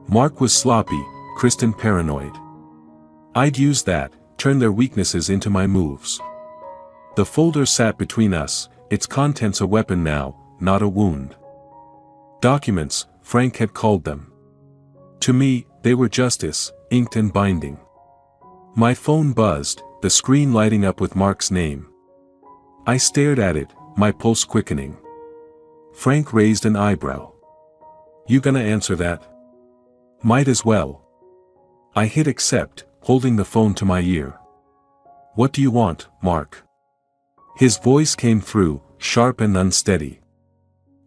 S1: Mark was sloppy, Kristen paranoid. I'd use that, turn their weaknesses into my moves. The folder sat between us, its contents a weapon now, not a wound. Documents, Frank had called them. To me, they were justice, inked and binding. My phone buzzed, the screen lighting up with Mark's name. I stared at it, my pulse quickening. Frank raised an eyebrow. You gonna answer that? Might as well. I hit accept, holding the phone to my ear. What do you want, Mark? His voice came through, sharp and unsteady.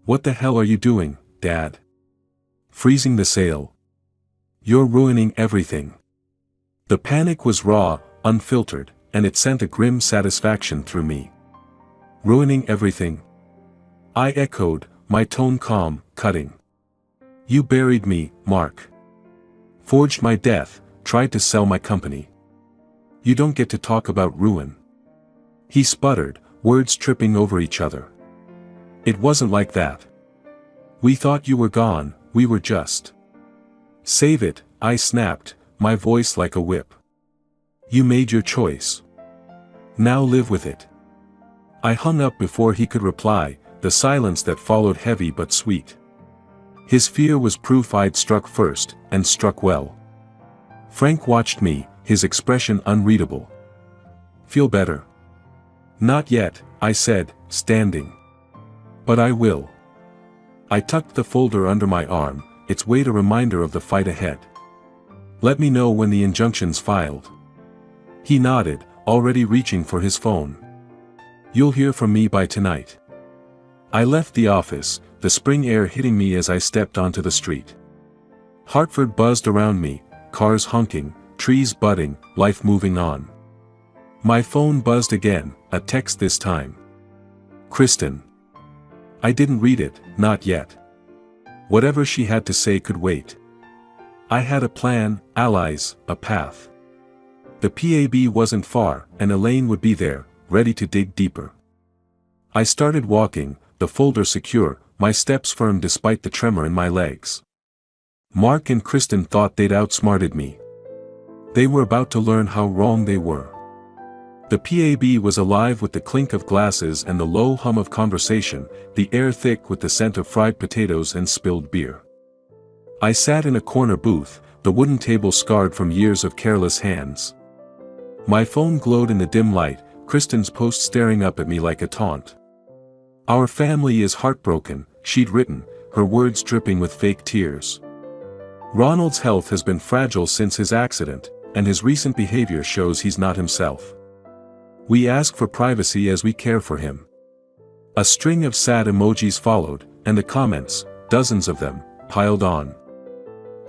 S1: What the hell are you doing, Dad? Freezing the sale. You're ruining everything. The panic was raw, unfiltered, and it sent a grim satisfaction through me. Ruining everything? I echoed, my tone calm, cutting. You buried me, Mark. Forged my death, tried to sell my company. You don't get to talk about ruin. He sputtered, words tripping over each other. It wasn't like that. We thought you were gone, we were just. Save it, I snapped, my voice like a whip. You made your choice. Now live with it. I hung up before he could reply, the silence that followed heavy but sweet. His fear was proof I'd struck first, and struck well. Frank watched me, his expression unreadable. Feel better? Not yet, I said, standing. But I will. I tucked the folder under my arm, its weight a reminder of the fight ahead. Let me know when the injunction's filed. He nodded, already reaching for his phone. You'll hear from me by tonight. I left the office, the spring air hitting me as I stepped onto the street. Hartford buzzed around me, cars honking, trees budding, life moving on. My phone buzzed again, a text this time. Kristen. I didn't read it, not yet. Whatever she had to say could wait. I had a plan, allies, a path. The PAB wasn't far, and Elaine would be there, ready to dig deeper. I started walking, the folder secure, my steps firm despite the tremor in my legs. Mark and Kristen thought they'd outsmarted me. They were about to learn how wrong they were. The PAB was alive with the clink of glasses and the low hum of conversation, the air thick with the scent of fried potatoes and spilled beer. I sat in a corner booth, the wooden table scarred from years of careless hands. My phone glowed in the dim light, Kristen's post staring up at me like a taunt. Our family is heartbroken, she'd written, her words dripping with fake tears. Ronald's health has been fragile since his accident, and his recent behavior shows he's not himself. We ask for privacy as we care for him. A string of sad emojis followed, and the comments, dozens of them, piled on.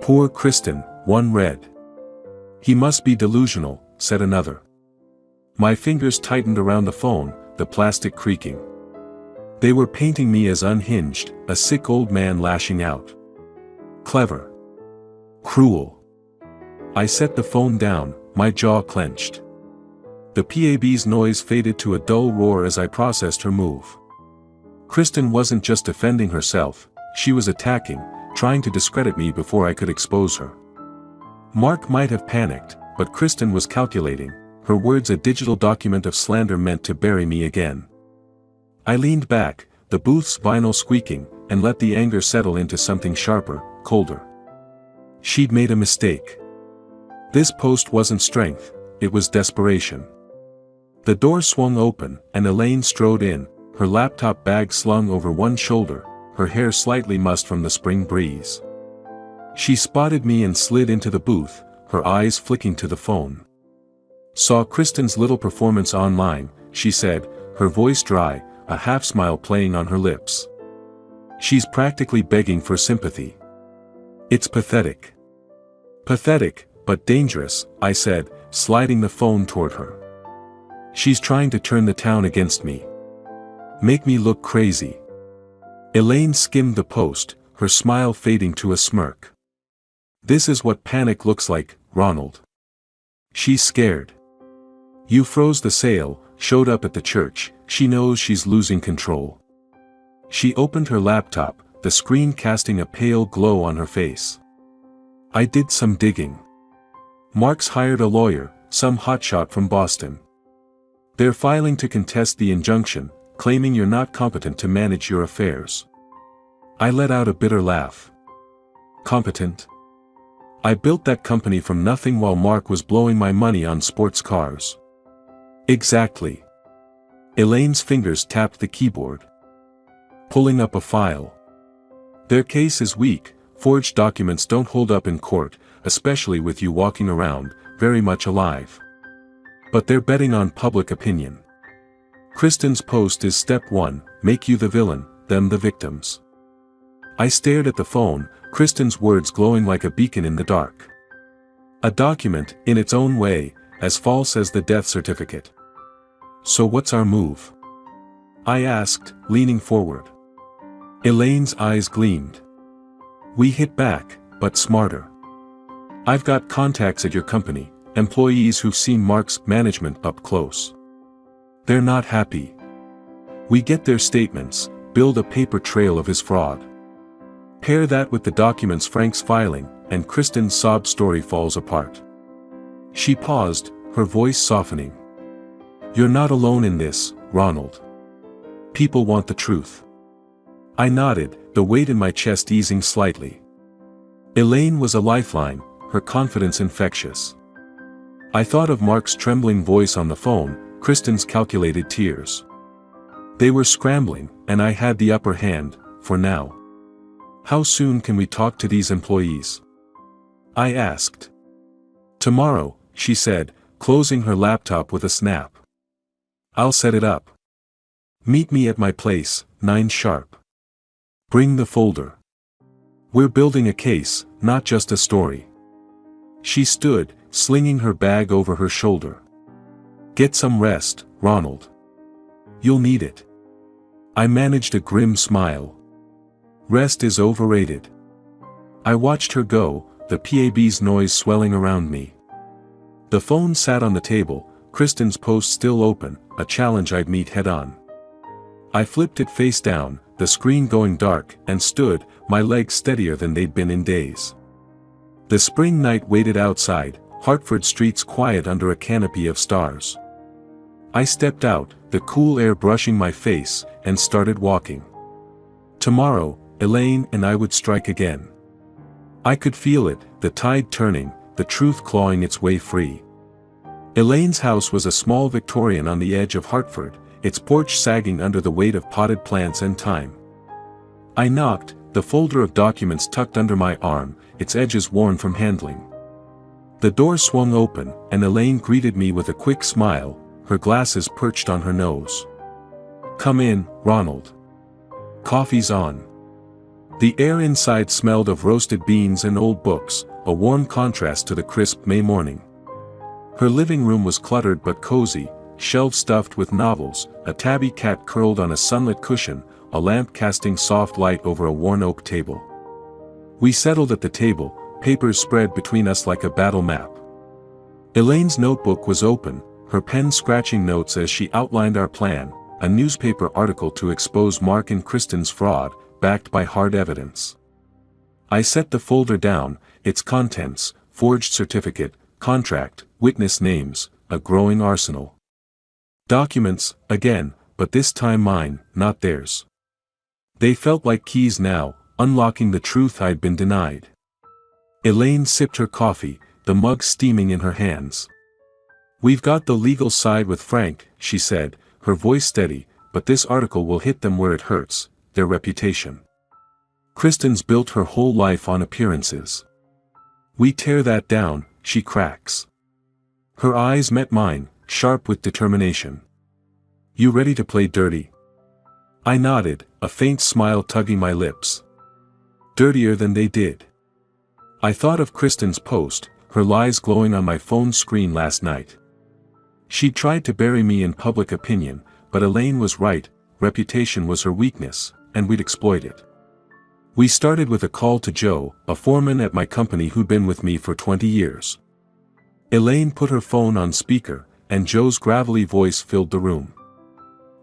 S1: Poor Kristen, one read. He must be delusional, said another. My fingers tightened around the phone, the plastic creaking. They were painting me as unhinged, a sick old man lashing out. Clever. Cruel. I set the phone down, my jaw clenched. The PAB's noise faded to a dull roar as I processed her move. Kristen wasn't just defending herself, she was attacking, trying to discredit me before I could expose her. Mark might have panicked, but Kristen was calculating, her words a digital document of slander meant to bury me again. I leaned back, the booth's vinyl squeaking, and let the anger settle into something sharper, colder. She'd made a mistake. This post wasn't strength, it was desperation. The door swung open, and Elaine strode in, her laptop bag slung over one shoulder, her hair slightly mussed from the spring breeze. She spotted me and slid into the booth, her eyes flicking to the phone. "Saw Kristen's little performance online," she said, her voice dry, a half-smile playing on her lips. "She's practically begging for sympathy. It's pathetic." "Pathetic, but dangerous," I said, sliding the phone toward her. "She's trying to turn the town against me. Make me look crazy." Elaine skimmed the post, her smile fading to a smirk. "This is what panic looks like, Ronald. She's scared. You froze the sale, showed up at the church, she knows she's losing control." She opened her laptop, the screen casting a pale glow on her face. "I did some digging. Mark's hired a lawyer, some hotshot from Boston. They're filing to contest the injunction, claiming you're not competent to manage your affairs." I let out a bitter laugh. "Competent? I built that company from nothing while Mark was blowing my money on sports cars." "Exactly." Elaine's fingers tapped the keyboard. "Pulling up a file. Their case is weak, forged documents don't hold up in court, especially with you walking around, very much alive. But they're betting on public opinion. Kristen's post is step 1, make you the villain, them the victims." I stared at the phone, Kristen's words glowing like a beacon in the dark. "A document, in its own way, as false as the death certificate. So what's our move?" I asked, leaning forward. Elaine's eyes gleamed. "We hit back, but smarter. I've got contacts at your company, employees who've seen Mark's management up close. They're not happy. We get their statements, build a paper trail of his fraud. Pair that with the documents Frank's filing, and Kristen's sob story falls apart." She paused, her voice softening. "You're not alone in this, Ronald. People want the truth." I nodded, the weight in my chest easing slightly. Elaine was a lifeline, her confidence infectious. I thought of Mark's trembling voice on the phone, Kristen's calculated tears. They were scrambling, and I had the upper hand, for now. "How soon can we talk to these employees?" I asked. "Tomorrow," she said, closing her laptop with a snap. "I'll set it up. Meet me at my place, 9 sharp. Bring the folder. We're building a case, not just a story." She stood, slinging her bag over her shoulder. "Get some rest, Ronald. You'll need it." I managed a grim smile. Rest is overrated. I watched her go, the PAB's noise swelling around me. The phone sat on the table, Kristen's post still open, a challenge I'd meet head-on. I flipped it face down, the screen going dark, and stood, my legs steadier than they'd been in days. The spring night waited outside, Hartford streets quiet under a canopy of stars. I stepped out, the cool air brushing my face, and started walking. Tomorrow, Elaine and I would strike again. I could feel it, the tide turning, the truth clawing its way free. Elaine's house was a small Victorian on the edge of Hartford, its porch sagging under the weight of potted plants and thyme. I knocked, the folder of documents tucked under my arm, its edges worn from handling. The door swung open, and Elaine greeted me with a quick smile, her glasses perched on her nose. "Come in, Ronald. Coffee's on." The air inside smelled of roasted beans and old books, a warm contrast to the crisp May morning. Her living room was cluttered but cozy, shelves stuffed with novels, a tabby cat curled on a sunlit cushion, a lamp casting soft light over a worn oak table. We settled at the table, papers spread between us like a battle map. Elaine's notebook was open, her pen scratching notes as she outlined our plan, a newspaper article to expose Mark and Kristen's fraud, backed by hard evidence. I set the folder down, its contents, forged certificate, contract, witness names, a growing arsenal. Documents, again, but this time mine, not theirs. They felt like keys now, unlocking the truth I'd been denied. Elaine sipped her coffee, the mug steaming in her hands. "We've got the legal side with Frank," she said, her voice steady, "but this article will hit them where it hurts, their reputation. Kristen's built her whole life on appearances. We tear that down," she cracks. Her eyes met mine, sharp with determination. "You ready to play dirty?" I nodded, a faint smile tugging my lips. Dirtier than they did. I thought of Kristen's post, her lies glowing on my phone screen last night. She'd tried to bury me in public opinion, but Elaine was right, reputation was her weakness, and we'd exploit it. We started with a call to Joe, a foreman at my company who'd been with me for 20 years. Elaine put her phone on speaker, and Joe's gravelly voice filled the room.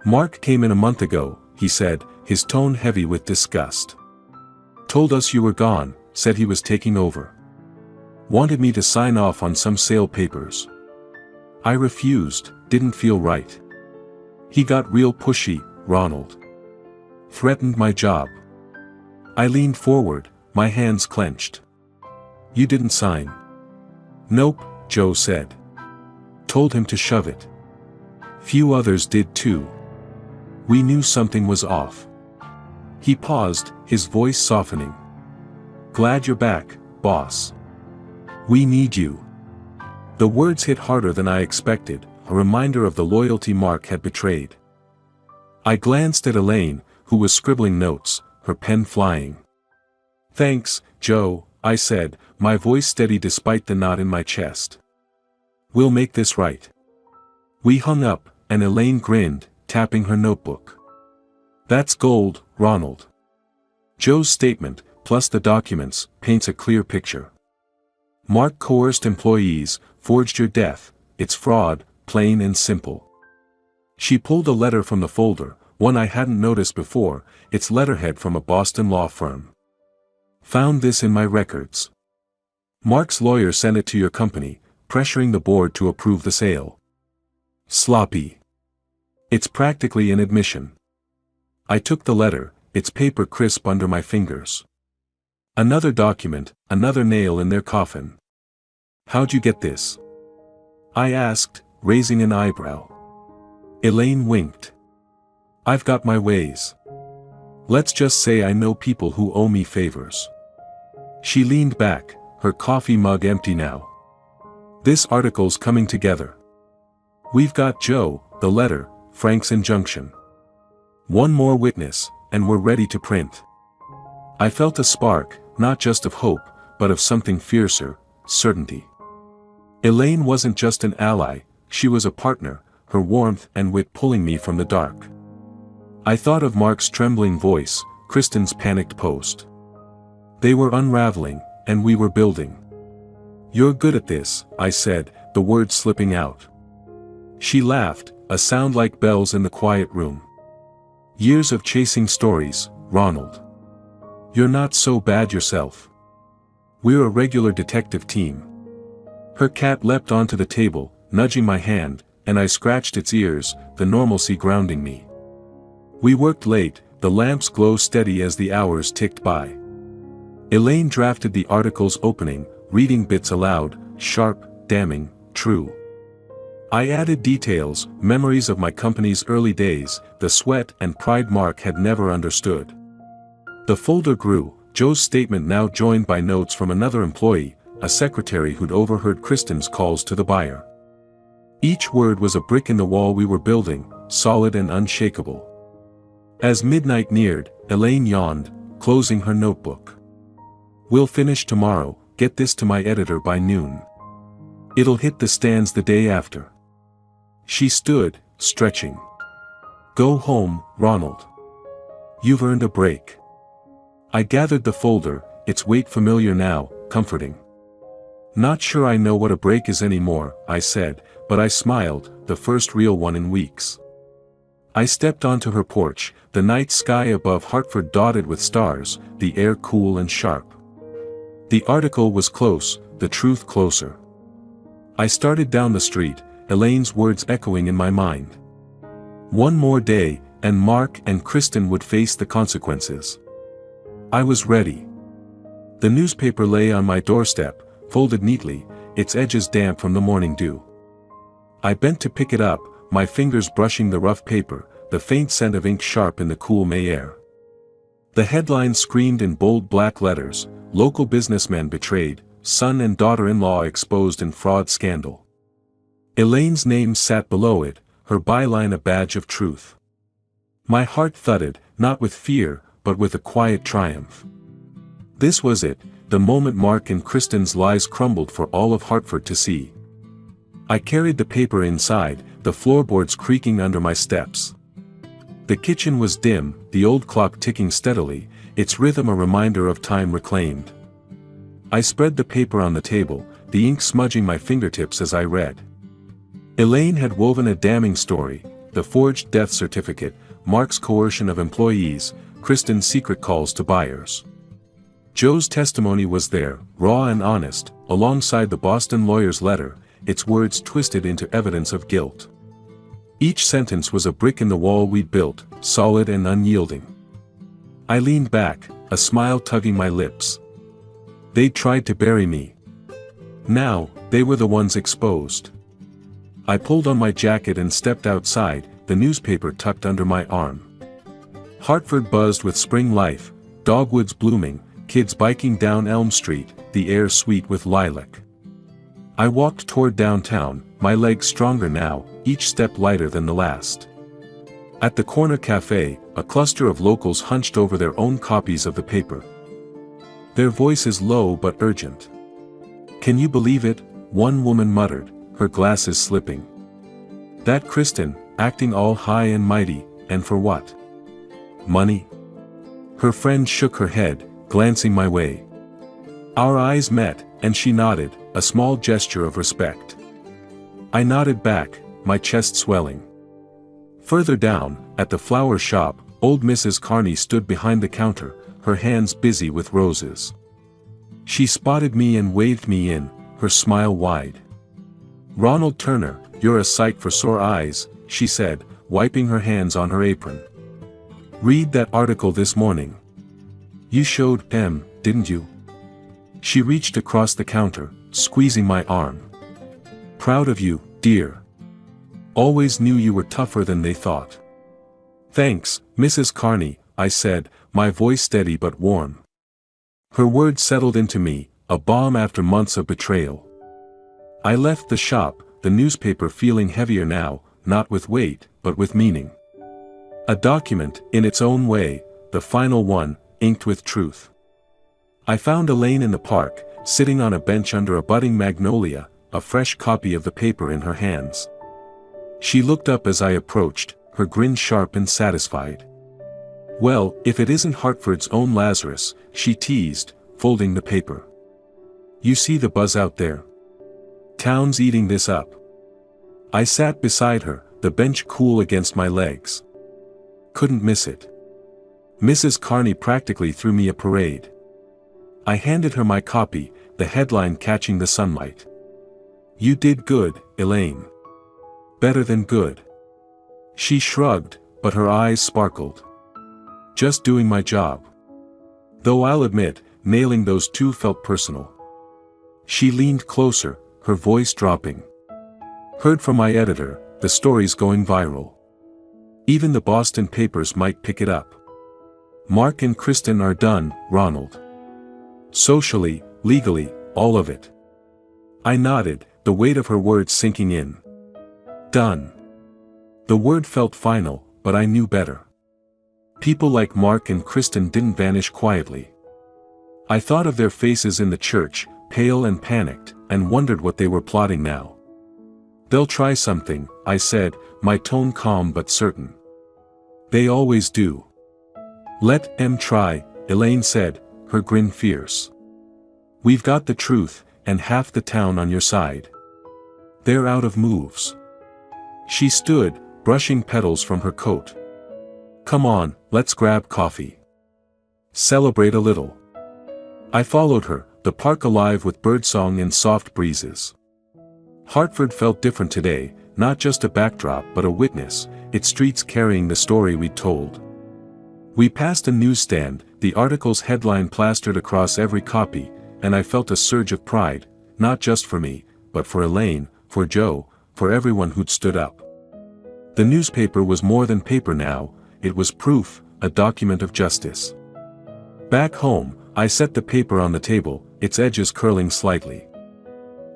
S1: "Mark came in a month ago," he said, his tone heavy with disgust. "Told us you were gone, said he was taking over. Wanted me to sign off on some sale papers. I refused, didn't feel right. He got real pushy, Ronald. Threatened my job." I leaned forward, my hands clenched. "You didn't sign?" "Nope," Joe said. "Told him to shove it. Few others did too. We knew something was off." He paused, his voice softening. "Glad you're back, boss. We need you." The words hit harder than I expected, a reminder of the loyalty Mark had betrayed. I glanced at Elaine, who was scribbling notes, her pen flying. "Thanks, Joe," I said, my voice steady despite the knot in my chest. "We'll make this right." We hung up, and Elaine grinned, tapping her notebook. "That's gold, Ronald. Joe's statement, plus the documents, paints a clear picture. Mark coerced employees, forged your death, it's fraud, plain and simple." She pulled a letter from the folder, one I hadn't noticed before, its letterhead from a Boston law firm. "Found this in my records. Mark's lawyer sent it to your company, pressuring the board to approve the sale. Sloppy. It's practically an admission." I took the letter, its paper crisp under my fingers. Another document, another nail in their coffin. "How'd you get this?" I asked, raising an eyebrow. Elaine winked. "I've got my ways. Let's just say I know people who owe me favors." She leaned back, her coffee mug empty now. "This article's coming together. We've got Joe, the letter, Frank's injunction. One more witness, and we're ready to print." I felt a spark, not just of hope, but of something fiercer, certainty. Elaine wasn't just an ally, she was a partner, her warmth and wit pulling me from the dark. I thought of Mark's trembling voice, Kristen's panicked post. They were unraveling, and we were building. "You're good at this," I said, the words slipping out. She laughed, a sound like bells in the quiet room. "Years of chasing stories, Ronald. You're not so bad yourself. We're a regular detective team." Her cat leapt onto the table, nudging my hand, and I scratched its ears, the normalcy grounding me. We worked late, the lamp's glow steady as the hours ticked by. Elaine drafted the article's opening, reading bits aloud, sharp, damning, true. I added details, memories of my company's early days, the sweat and pride Mark had never understood. The folder grew, Joe's statement now joined by notes from another employee, a secretary who'd overheard Kristen's calls to the buyer. Each word was a brick in the wall we were building, solid and unshakable. As midnight neared, Elaine yawned, closing her notebook. "We'll finish tomorrow, get this to my editor by noon. It'll hit the stands the day after." She stood, stretching. "Go home, Ronald. You've earned a break." I gathered the folder, its weight familiar now, comforting. "Not sure I know what a break is anymore," I said, but I smiled, the first real one in weeks. I stepped onto her porch, the night sky above Hartford dotted with stars, the air cool and sharp. The article was close, the truth closer. I started down the street, Elaine's words echoing in my mind. One more day, and Mark and Kristen would face the consequences. I was ready. The newspaper lay on my doorstep, folded neatly, its edges damp from the morning dew. I bent to pick it up, my fingers brushing the rough paper, the faint scent of ink sharp in the cool May air. The headline screamed in bold black letters, "Local businessmen betrayed, son and daughter-in-law exposed in fraud scandal." Elaine's name sat below it, her byline a badge of truth. My heart thudded, not with fear, but with a quiet triumph. This was it, the moment Mark and Kristen's lies crumbled for all of Hartford to see. I carried the paper inside, the floorboards creaking under my steps. The kitchen was dim, the old clock ticking steadily, its rhythm a reminder of time reclaimed. I spread the paper on the table, the ink smudging my fingertips as I read. Elaine had woven a damning story, the forged death certificate, Mark's coercion of employees, Kristen's secret calls to buyers. Joe's testimony was there, raw and honest, alongside the Boston lawyer's letter, its words twisted into evidence of guilt. Each sentence was a brick in the wall we'd built, solid and unyielding. I leaned back, a smile tugging my lips. They'd tried to bury me. Now, they were the ones exposed. I pulled on my jacket and stepped outside, the newspaper tucked under my arm. Hartford buzzed with spring life, dogwoods blooming, kids biking down Elm Street, the air sweet with lilac. I walked toward downtown, my legs stronger now, each step lighter than the last. At the corner cafe, a cluster of locals hunched over their own copies of the paper. Their voices low but urgent. "Can you believe it?" one woman muttered, her glasses slipping. "That Kristen, acting all high and mighty, and for what? Money?" Her friend shook her head, glancing my way. Our eyes met, and she nodded, a small gesture of respect. I nodded back, my chest swelling. Further down, at the flower shop, old Mrs. Carney stood behind the counter, her hands busy with roses. She spotted me and waved me in, her smile wide. "Ronald Turner, you're a sight for sore eyes," she said, wiping her hands on her apron. "Read that article this morning. You showed M, didn't you?" She reached across the counter, squeezing my arm. "Proud of you, dear. Always knew you were tougher than they thought." "Thanks, Mrs. Carney," I said, my voice steady but warm. Her words settled into me, a balm after months of betrayal. I left the shop, the newspaper feeling heavier now, not with weight, but with meaning. A document, in its own way, the final one, inked with truth. I found Elaine in the park, sitting on a bench under a budding magnolia, a fresh copy of the paper in her hands. She looked up as I approached, her grin sharp and satisfied. "Well, if it isn't Hartford's own Lazarus," she teased, folding the paper. "You see the buzz out there? Town's eating this up." I sat beside her, the bench cool against my legs. Couldn't miss it. Mrs. Carney practically threw me a parade. I handed her my copy, the headline catching the sunlight. "You did good, Elaine. Better than good." She shrugged, but her eyes sparkled. "Just doing my job. Though I'll admit, nailing those two felt personal." She leaned closer, her voice dropping. "Heard from my editor, the story's going viral. Even the Boston papers might pick it up. Mark and Kristen are done, Ronald. Socially, legally, all of it." I nodded, the weight of her words sinking in. Done. The word felt final, but I knew better. People like Mark and Kristen didn't vanish quietly. I thought of their faces in the church, pale and panicked, and wondered what they were plotting now. "They'll try something," I said, my tone calm but certain. "They always do." "Let em try," Elaine said, her grin fierce. "We've got the truth, and half the town on your side. They're out of moves. She stood, brushing petals from her coat. Come on, let's grab coffee. Celebrate a little. I followed her, the park alive with birdsong and soft breezes. Hartford felt different today, not just a backdrop but a witness, its streets carrying the story we'd told. We passed a newsstand, the article's headline plastered across every copy, and I felt a surge of pride, not just for me, but for Elaine, for Joe, for everyone who'd stood up. The newspaper was more than paper now, it was proof, a document of justice. Back home, I set the paper on the table, its edges curling slightly.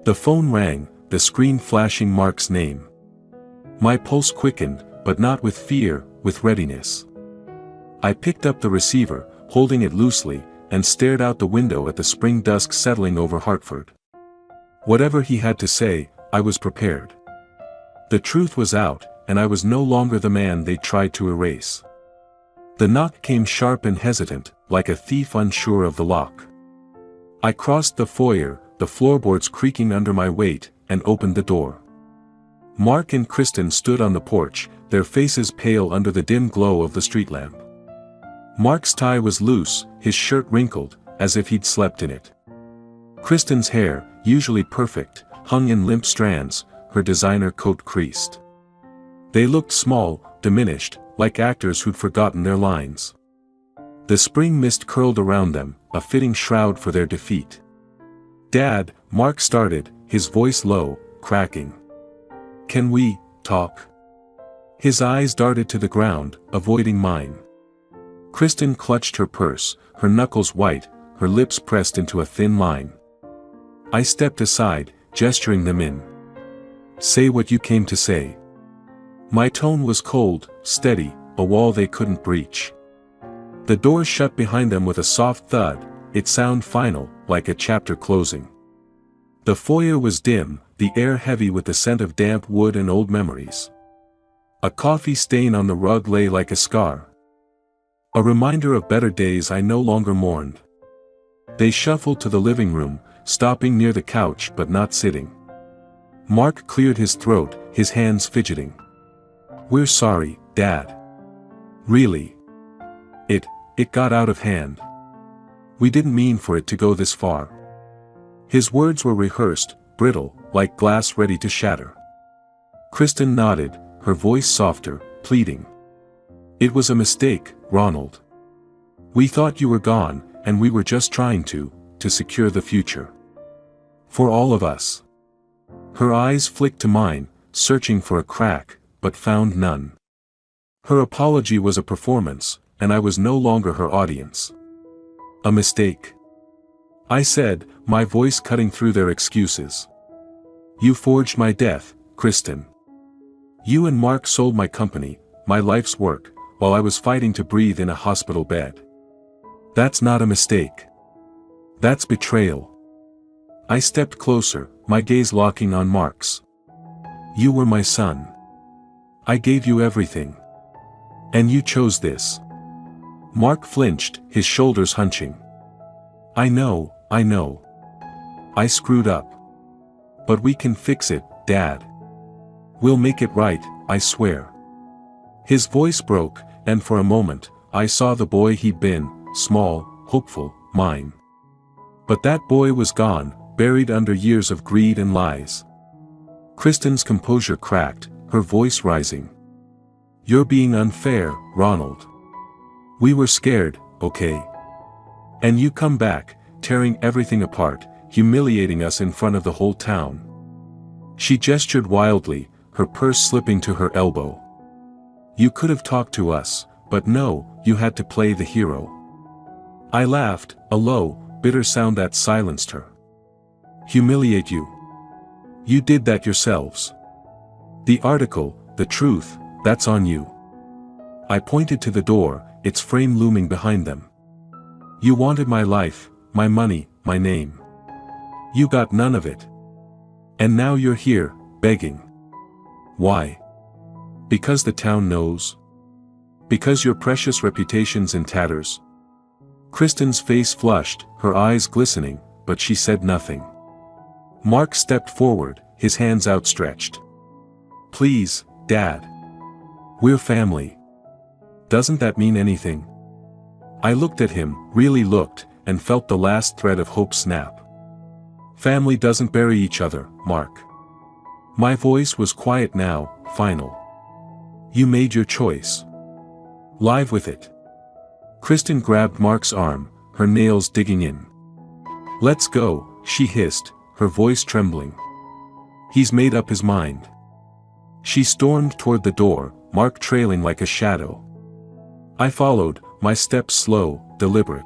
S1: The phone rang, the screen flashing Mark's name. My pulse quickened, but not with fear, with readiness. I picked up the receiver, holding it loosely, and stared out the window at the spring dusk settling over Hartford. Whatever he had to say, I was prepared. The truth was out, and I was no longer the man they tried to erase. The knock came sharp and hesitant, like a thief unsure of the lock. I crossed the foyer, the floorboards creaking under my weight, and opened the door. Mark and Kristen stood on the porch, their faces pale under the dim glow of the street lamp. Mark's tie was loose, his shirt wrinkled, as if he'd slept in it. Kristen's hair, usually perfect, hung in limp strands, her designer coat creased. They looked small, diminished, like actors who'd forgotten their lines. The spring mist curled around them, a fitting shroud for their defeat. "Dad," Mark started, his voice low, cracking. "Can we talk?" His eyes darted to the ground, avoiding mine. Kristen clutched her purse, her knuckles white, her lips pressed into a thin line. I stepped aside, gesturing them in. "Say what you came to say." My tone was cold, steady, a wall they couldn't breach. The door shut behind them with a soft thud, its sound final, like a chapter closing. The foyer was dim, the air heavy with the scent of damp wood and old memories. A coffee stain on the rug lay like a scar. A reminder of better days I no longer mourned. They shuffled to the living room, stopping near the couch but not sitting. Mark cleared his throat, his hands fidgeting. "We're sorry, Dad. Really. It got out of hand. We didn't mean for it to go this far." His words were rehearsed, brittle, like glass ready to shatter. Kristen nodded, her voice softer, pleading. "It was a mistake, Ronald. We thought you were gone, and we were just trying to secure the future. For all of us." Her eyes flicked to mine, searching for a crack, but found none. Her apology was a performance, and I was no longer her audience. "A mistake," I said, my voice cutting through their excuses. "You forged my death, Kristen. You and Mark sold my company, my life's work, while I was fighting to breathe in a hospital bed. That's not a mistake. That's betrayal." I stepped closer, my gaze locking on Mark's. "You were my son. I gave you everything. And you chose this." Mark flinched, his shoulders hunching. I know. I screwed up. But we can fix it, Dad. We'll make it right, I swear." His voice broke, and for a moment, I saw the boy he'd been, small, hopeful, mine. But that boy was gone, buried under years of greed and lies. Kristen's composure cracked, her voice rising. "You're being unfair, Ronald. We were scared, okay? And you come back, tearing everything apart, humiliating us in front of the whole town." She gestured wildly, her purse slipping to her elbow. "You could have talked to us, but no, you had to play the hero." I laughed, a low, bitter sound that silenced her. "Humiliate you? You did that yourselves. The article, the truth, that's on you." I pointed to the door, its frame looming behind them. "You wanted my life, my money, my name. You got none of it. And now you're here, begging. Why? Because the town knows? Because your precious reputation's in tatters?" Kristen's face flushed, her eyes glistening, but she said nothing. Mark stepped forward, his hands outstretched. "Please, Dad. We're family. Doesn't that mean anything? I looked at him, really looked, and felt the last thread of hope snap. Family doesn't bury each other, Mark. My voice was quiet now, final. You made your choice. Live with it. Kristen grabbed Mark's arm, her nails digging in. Let's go, she hissed, her voice trembling. He's made up his mind. She stormed toward the door, Mark trailing like a shadow. I followed, my steps slow, deliberate.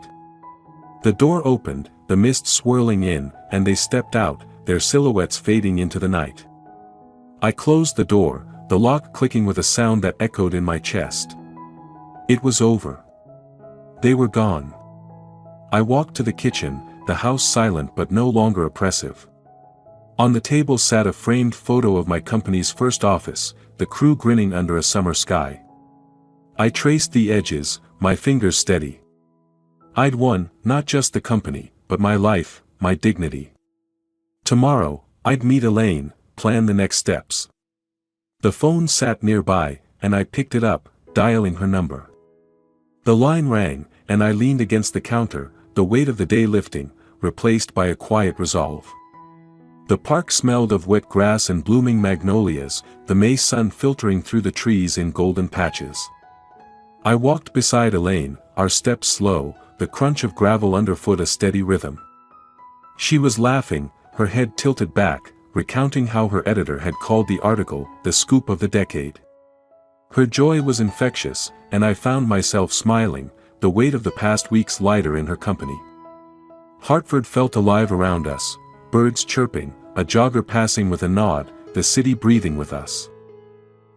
S1: The door opened, the mist swirling in, and they stepped out, their silhouettes fading into the night. I closed the door, the lock clicking with a sound that echoed in my chest. It was over. They were gone. I walked to the kitchen, the house silent but no longer oppressive. On the table sat a framed photo of my company's first office, the crew grinning under a summer sky. I traced the edges, my fingers steady. I'd won, not just the company, but my life, my dignity. Tomorrow, I'd meet Elaine, plan the next steps. The phone sat nearby, and I picked it up, dialing her number. The line rang, and I leaned against the counter, the weight of the day lifting, replaced by a quiet resolve. The park smelled of wet grass and blooming magnolias, the May sun filtering through the trees in golden patches. I walked beside Elaine, our steps slow, the crunch of gravel underfoot a steady rhythm. She was laughing, her head tilted back, recounting how her editor had called the article, the scoop of the decade. Her joy was infectious, and I found myself smiling, the weight of the past weeks lighter in her company. Hartford felt alive around us, birds chirping, a jogger passing with a nod, the city breathing with us.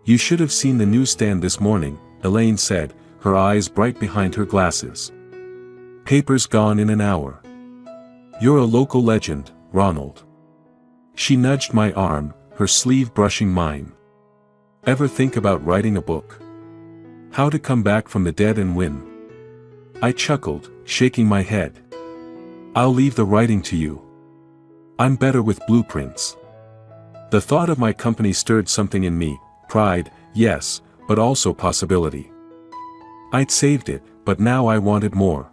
S1: You should have seen the newsstand this morning, Elaine said, her eyes bright behind her glasses. Papers gone in an hour. You're a local legend, Ronald. She nudged my arm, her sleeve brushing mine. Ever think about writing a book? How to come back from the dead and win? I chuckled, shaking my head. I'll leave the writing to you. I'm better with blueprints. The thought of my company stirred something in me, pride, yes, but also possibility. I'd saved it, but now I wanted more.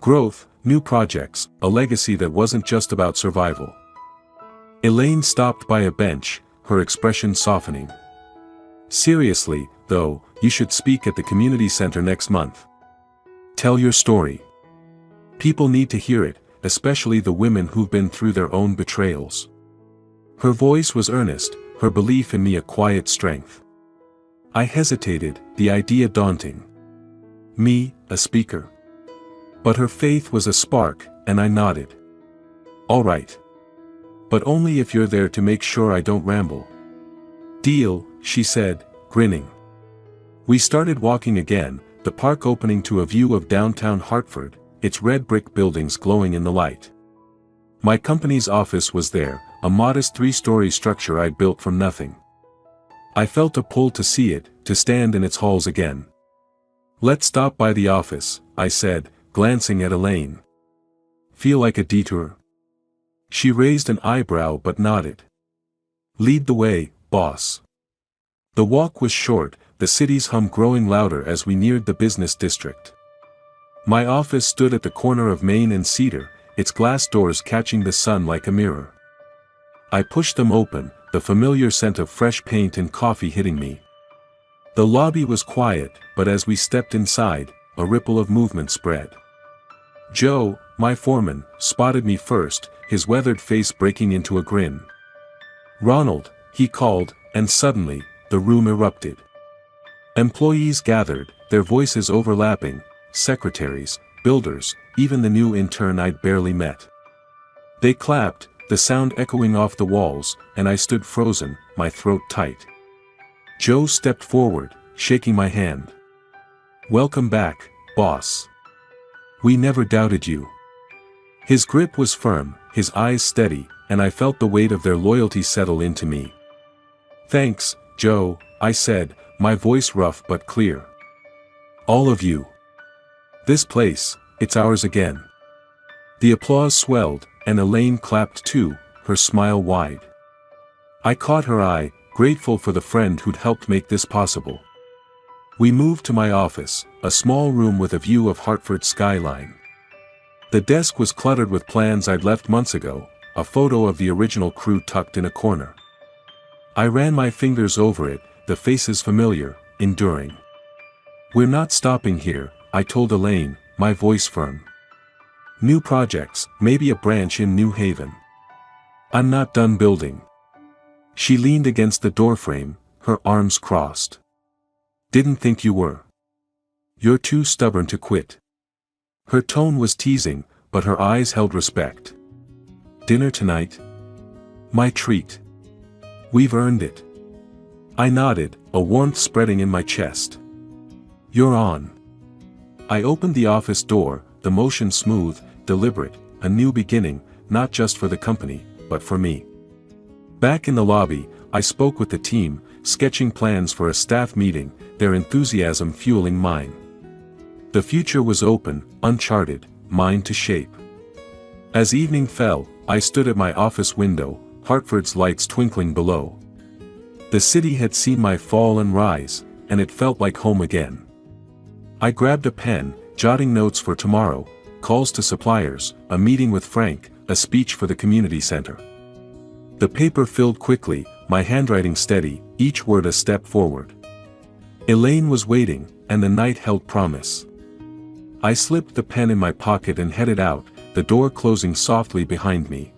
S1: Growth, new projects, a legacy that wasn't just about survival. Elaine stopped by a bench, her expression softening. Seriously, though, you should speak at the community center next month. Tell your story. People need to hear it, especially the women who've been through their own betrayals. Her voice was earnest, her belief in me a quiet strength. I hesitated, the idea daunting. Me, a speaker. But her faith was a spark, and I nodded. All right. But only if you're there to make sure I don't ramble. Deal, she said, grinning. We started walking again, the park opening to a view of downtown Hartford, its red brick buildings glowing in the light. My company's office was there, a modest 3-story structure I'd built from nothing. I felt a pull to see it, to stand in its halls again. Let's stop by the office, I said, glancing at Elaine. Feel like a detour? She raised an eyebrow but nodded. Lead the way, boss. The walk was short, the city's hum growing louder as we neared the business district. My office stood at the corner of Main and Cedar, its glass doors catching the sun like a mirror. I pushed them open, the familiar scent of fresh paint and coffee hitting me. The lobby was quiet, but as we stepped inside, a ripple of movement spread. Joe, my foreman, spotted me first, his weathered face breaking into a grin. Ronald, he called, and suddenly, the room erupted. Employees gathered, their voices overlapping, secretaries, builders, even the new intern I'd barely met. They clapped, the sound echoing off the walls, and I stood frozen, my throat tight. Joe stepped forward, shaking my hand. Welcome back, boss. We never doubted you. His grip was firm, his eyes steady, and I felt the weight of their loyalty settle into me. Thanks, Joe, I said, my voice rough but clear. All of you. This place, it's ours again. The applause swelled, and Elaine clapped too, her smile wide. I caught her eye, grateful for the friend who'd helped make this possible. We moved to my office, a small room with a view of Hartford's skyline. The desk was cluttered with plans I'd left months ago, a photo of the original crew tucked in a corner. I ran my fingers over it, the faces familiar, enduring. "We're not stopping here," I told Elaine, my voice firm. "New projects, maybe a branch in New Haven. I'm not done building." She leaned against the doorframe, her arms crossed. "Didn't think you were. You're too stubborn to quit." Her tone was teasing, but her eyes held respect. "Dinner tonight?" "My treat. We've earned it." I nodded, a warmth spreading in my chest. "You're on." I opened the office door, the motion smooth, deliberate, a new beginning, not just for the company, but for me. Back in the lobby, I spoke with the team, sketching plans for a staff meeting, their enthusiasm fueling mine. The future was open, uncharted, mine to shape. As evening fell, I stood at my office window, Hartford's lights twinkling below. The city had seen my fall and rise, and it felt like home again. I grabbed a pen, jotting notes for tomorrow, calls to suppliers, a meeting with Frank, a speech for the community center. The paper filled quickly, my handwriting steady, each word a step forward. Elaine was waiting, and the night held promise. I slipped the pen in my pocket and headed out, the door closing softly behind me.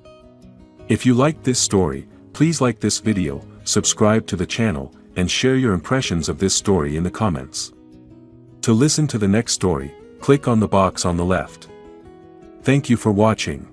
S1: If you liked this story, please like this video, subscribe to the channel, and share your impressions of this story in the comments. To listen to the next story, click on the box on the left. Thank you for watching.